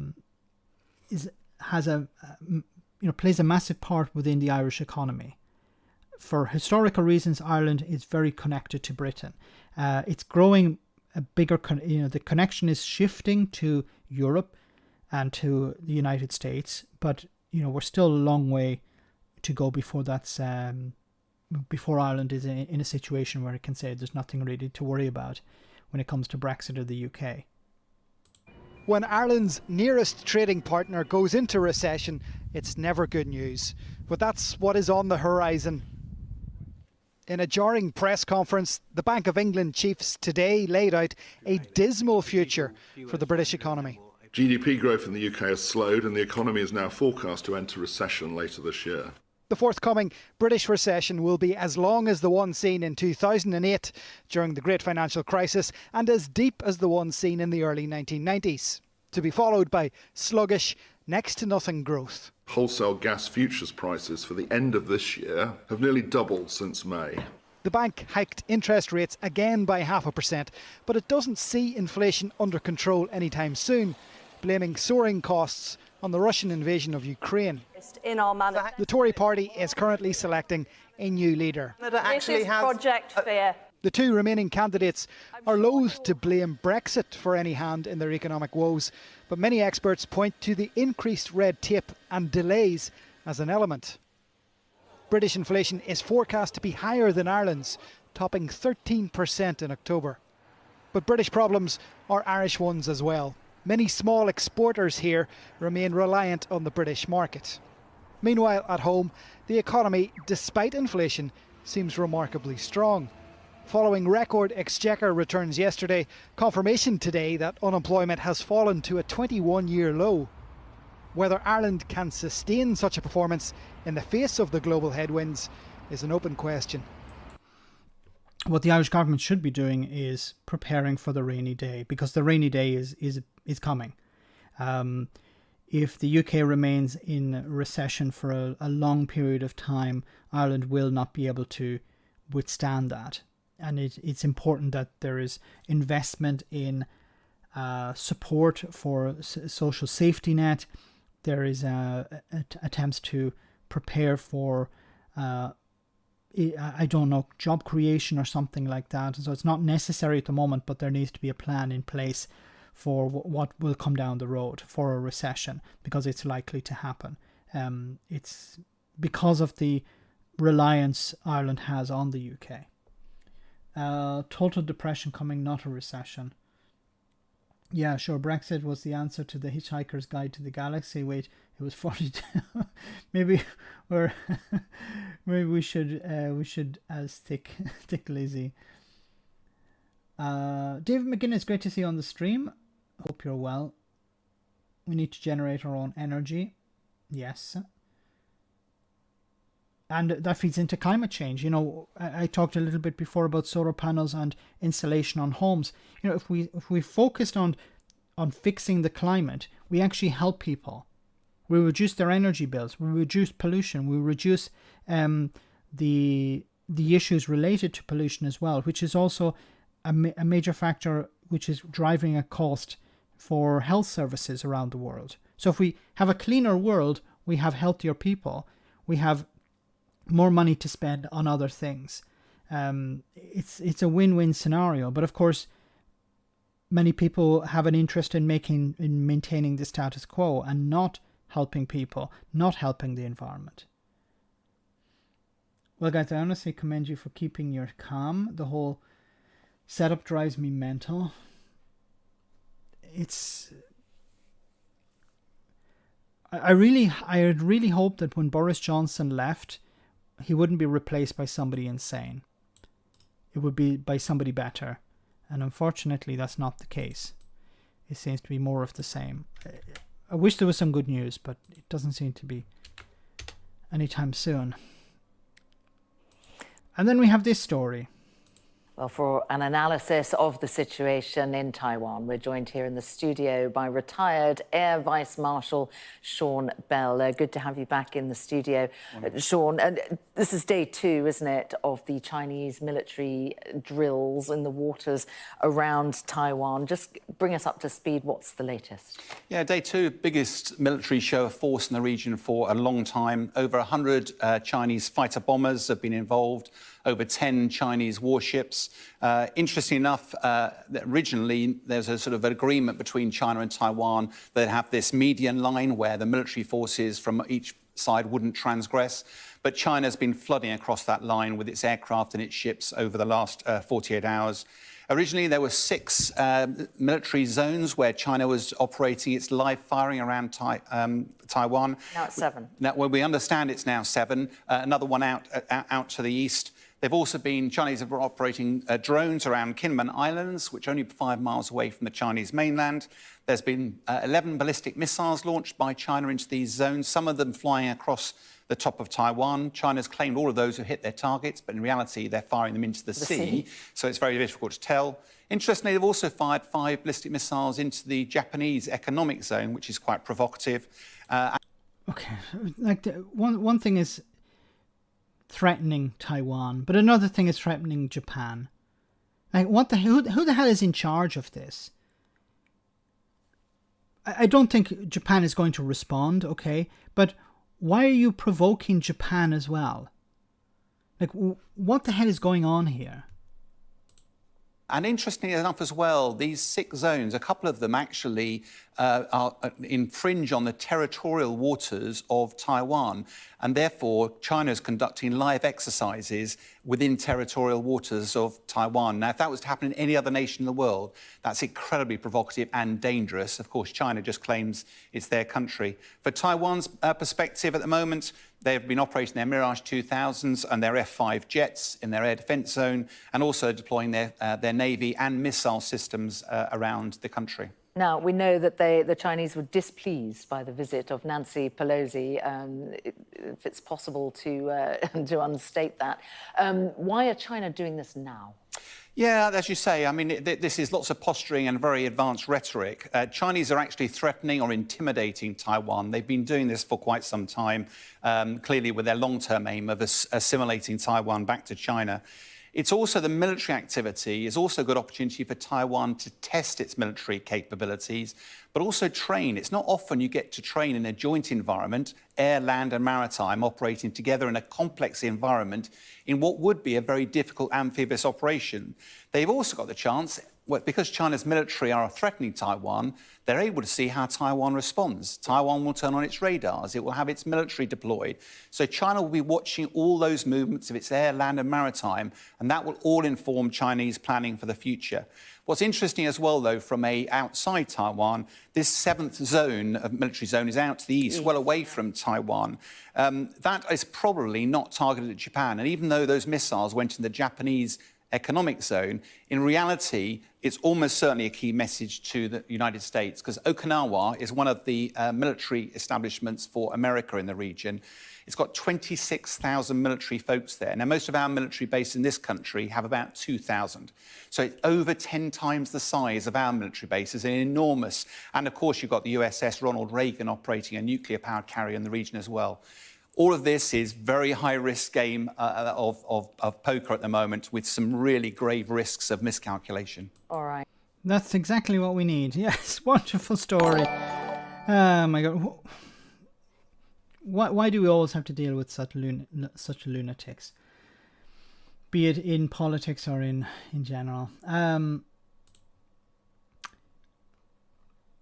massive part within the Irish economy. For historical reasons, Ireland is very connected to Britain. It's growing a bigger, the connection is shifting to Europe and to the United States, but we're still a long way to go before that's before Ireland is in a situation where it can say there's nothing really to worry about when it comes to Brexit or the UK. When Ireland's nearest trading partner goes into recession, it's never good news. But that's what is on the horizon. In a jarring press conference, the Bank of England chiefs today laid out a dismal future for the British economy. GDP growth in the UK has slowed and the economy is now forecast to enter recession later this year. The forthcoming British recession will be as long as the one seen in 2008 during the Great Financial Crisis and as deep as the one seen in the early 1990s, to be followed by sluggish, next to nothing growth. Wholesale gas futures prices for the end of this year have nearly doubled since May. The bank hiked interest rates again by 0.5%, but it doesn't see inflation under control anytime soon, blaming soaring costs on the Russian invasion of Ukraine. The Tory party is currently selecting a new leader. This is Project Fear. The two remaining candidates are loath to blame Brexit for any hand in their economic woes, but many experts point to the increased red tape and delays as an element. British inflation is forecast to be higher than Ireland's, topping 13% in October. But British problems are Irish ones as well. Many small exporters here remain reliant on the British market. Meanwhile, at home, the economy, despite inflation, seems remarkably strong. Following record exchequer returns yesterday, confirmation today that unemployment has fallen to a 21-year low. Whether Ireland can sustain such a performance in the face of the global headwinds is an open question. What the Irish government should be doing is preparing for the rainy day, because the rainy day is coming. If the UK remains in recession for a long period of time, Ireland will not be able to withstand that. And it's important that there is investment in support for social safety net. There is attempts to prepare for I don't know, job creation or something like that. So it's not necessary at the moment, but there needs to be a plan in place for what will come down the road for a recession, because it's likely to happen. It's because of the reliance Ireland has on the UK. Total depression coming, not a recession. Yeah, sure. Brexit was the answer to the Hitchhiker's Guide to the Galaxy. Wait, it was 42. maybe we should stick Lizzie. David McGinnis, great to see you on the stream. Hope you're well. We need to generate our own energy. Yes. And that feeds into climate change. You know, I talked a little bit before about solar panels and insulation on homes. You know, if we focused on fixing the climate, we actually help people. We reduce their energy bills. We reduce pollution. We reduce the issues related to pollution as well, which is also a major factor which is driving a cost for health services around the world. So if we have a cleaner world, we have healthier people. We have more money to spend on other things. It's a win-win scenario. But of course, many people have an interest in maintaining the status quo and not helping people, not helping the environment. Well, guys, I honestly commend you for keeping your calm. The whole setup drives me mental. I really hope that when Boris Johnson left, he wouldn't be replaced by somebody insane. It would be by somebody better. And unfortunately, that's not the case. It seems to be more of the same. I wish there was some good news, but it doesn't seem to be anytime soon. And then we have this story. Well, for an analysis of the situation in Taiwan, we're joined here in the studio by retired Air Vice Marshal Sean Bell. Good to have you back in the studio, Sean. This is day 2, isn't it, of the Chinese military drills in the waters around Taiwan. Just bring us up to speed. What's the latest? Yeah, day 2, biggest military show of force in the region for a long time. Over 100 Chinese fighter bombers have been involved. Over 10 Chinese warships. Interesting enough, originally there's a sort of an agreement between China and Taiwan that have this median line where the military forces from each side wouldn't transgress. But China's been flooding across that line with its aircraft and its ships over the last 48 hours. Originally, there were 6 military zones where China was operating its live firing around Taiwan. Now it's 7. Now, well, we understand it's now 7. Another one out to the east. They've also been, Chinese have been operating drones around Kinmen Islands, which are only 5 miles away from the Chinese mainland. There's been 11 ballistic missiles launched by China into these zones, some of them flying across the top of Taiwan. China's claimed all of those have hit their targets, but in reality, they're firing them into the sea, so it's very difficult to tell. Interestingly, they've also fired 5 ballistic missiles into the Japanese economic zone, which is quite provocative. Okay, like one thing is threatening Taiwan, but another thing is threatening Japan. Like, who the hell is in charge of this? I don't think Japan is going to respond, okay, but why are you provoking Japan as well? Like, what the hell is going on here? And interestingly enough as well, these 6 zones, a couple of them actually infringe on the territorial waters of Taiwan. And therefore, China is conducting live exercises within territorial waters of Taiwan. Now, if that was to happen in any other nation in the world, that's incredibly provocative and dangerous. Of course, China just claims it's their country. For Taiwan's perspective at the moment, they've been operating their Mirage 2000s and their F-5 jets in their air defence zone, and also deploying their Navy and missile systems around the country. Now, we know that the Chinese were displeased by the visit of Nancy Pelosi, if it's possible to unstate that. Why are China doing this now? Yeah, as you say, I mean, this is lots of posturing and very advanced rhetoric. Chinese are actually threatening or intimidating Taiwan. They've been doing this for quite some time, clearly with their long-term aim of assimilating Taiwan back to China. It's also the military activity is also a good opportunity for Taiwan to test its military capabilities, but also train. It's not often you get to train in a joint environment, air, land and maritime, operating together in a complex environment in what would be a very difficult amphibious operation. They've also got the chance, because China's military are threatening Taiwan, they're able to see how Taiwan responds. Taiwan will turn on its radars. It will have its military deployed. So China will be watching all those movements of its air, land and maritime, and that will all inform Chinese planning for the future. What's interesting as well, though, from outside Taiwan, this 7th zone of military zone is out to the east, well away from Taiwan. That is probably not targeted at Japan. And even though those missiles went in the Japanese economic zone, in reality, it's almost certainly a key message to the United States, because Okinawa is one of the military establishments for America in the region. It's got 26,000 military folks there. Now, most of our military bases in this country have about 2,000. So it's over 10 times the size of our military bases, and enormous. And of course, you've got the USS Ronald Reagan operating a nuclear-powered carrier in the region as well. All of this is very high-risk game of poker at the moment, with some really grave risks of miscalculation. All right. That's exactly what we need. Yes, wonderful story. Oh my God. Why do we always have to deal with such lunatics? Be it in politics or in general.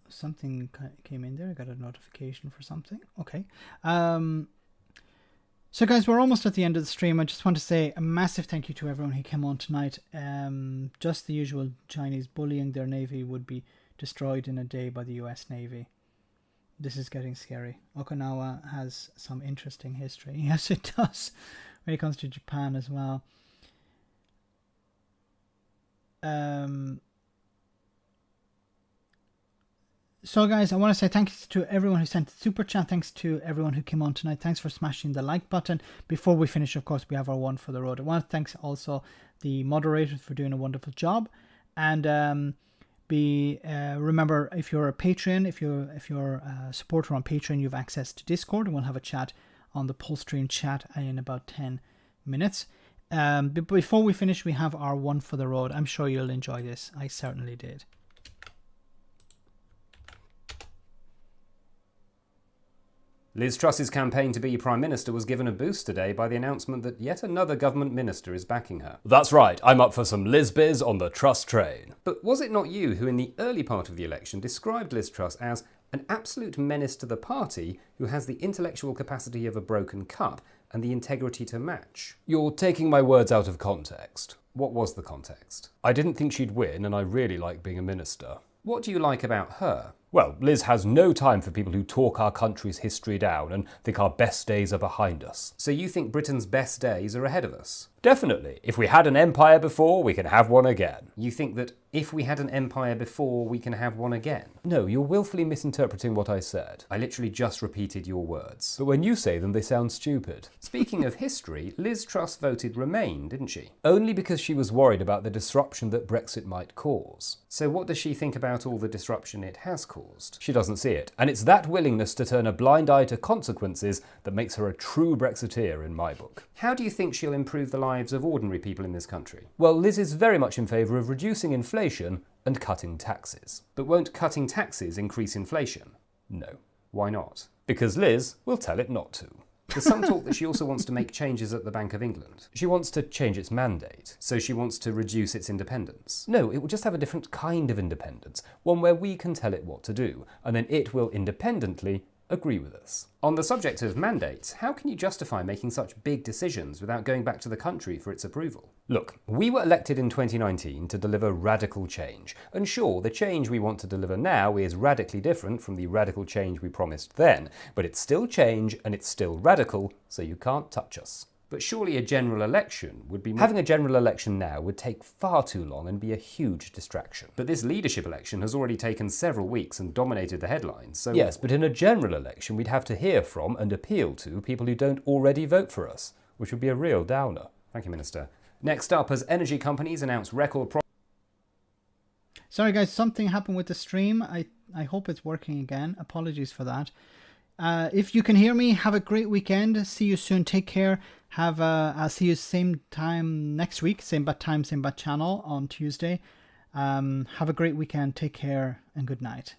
Something came in there. I got a notification for something. Okay. So guys, we're almost at the end of the stream. I just want to say a massive thank you to everyone who came on tonight. Just the usual Chinese bullying their navy would be destroyed in a day by the US Navy. This is getting scary. Okinawa has some interesting history. Yes, it does. When it comes to Japan as well. So guys, I want to say thanks to everyone who sent the super chat. Thanks to everyone who came on tonight. Thanks for smashing the like button. Before we finish, of course, we have our one for the road. I want to thank also the moderators for doing a wonderful job. And remember, if you're a Patreon, if you're a supporter on Patreon, you have access to Discord, and we'll have a chat on the post stream chat in about 10 minutes. But before we finish, we have our one for the road. I'm sure you'll enjoy this. I certainly did. Liz Truss's campaign to be Prime Minister was given a boost today by the announcement that yet another government minister is backing her. That's right, I'm up for some Liz biz on the Truss train. But was it not you who in the early part of the election described Liz Truss as an absolute menace to the party who has the intellectual capacity of a broken cup and the integrity to match? You're taking my words out of context. What was the context? I didn't think she'd win, and I really like being a minister. What do you like about her? Well, Liz has no time for people who talk our country's history down and think our best days are behind us. So you think Britain's best days are ahead of us? Definitely. If we had an empire before, we can have one again. You think that if we had an empire before, we can have one again? No, you're willfully misinterpreting what I said. I literally just repeated your words. But when you say them, they sound stupid. Speaking of history, Liz Truss voted Remain, didn't she? Only because she was worried about the disruption that Brexit might cause. So what does she think about all the disruption it has caused? She doesn't see it. And it's that willingness to turn a blind eye to consequences that makes her a true Brexiteer in my book. How do you think she'll improve the lives of ordinary people in this country? Well, Liz is very much in favour of reducing inflation and cutting taxes. But won't cutting taxes increase inflation? No. Why not? Because Liz will tell it not to. There's some talk that she also wants to make changes at the Bank of England. She wants to change its mandate, so she wants to reduce its independence. No, it will just have a different kind of independence, one where we can tell it what to do, and then it will independently agree with us. On the subject of mandates, how can you justify making such big decisions without going back to the country for its approval? Look, we were elected in 2019 to deliver radical change, and sure, the change we want to deliver now is radically different from the radical change we promised then, but it's still change and it's still radical, so you can't touch us. But surely a general election would be... Having a general election now would take far too long and be a huge distraction. But this leadership election has already taken several weeks and dominated the headlines, so... Yes, but in a general election we'd have to hear from and appeal to people who don't already vote for us, which would be a real downer. Thank you, Minister. Next up, as energy companies announce record... Sorry guys, something happened with the stream. I hope it's working again. Apologies for that. If you can hear me, have a great weekend. See you soon. Take care. I'll see you same time next week. Same bat time, same bat channel on Tuesday. Have a great weekend. Take care and good night.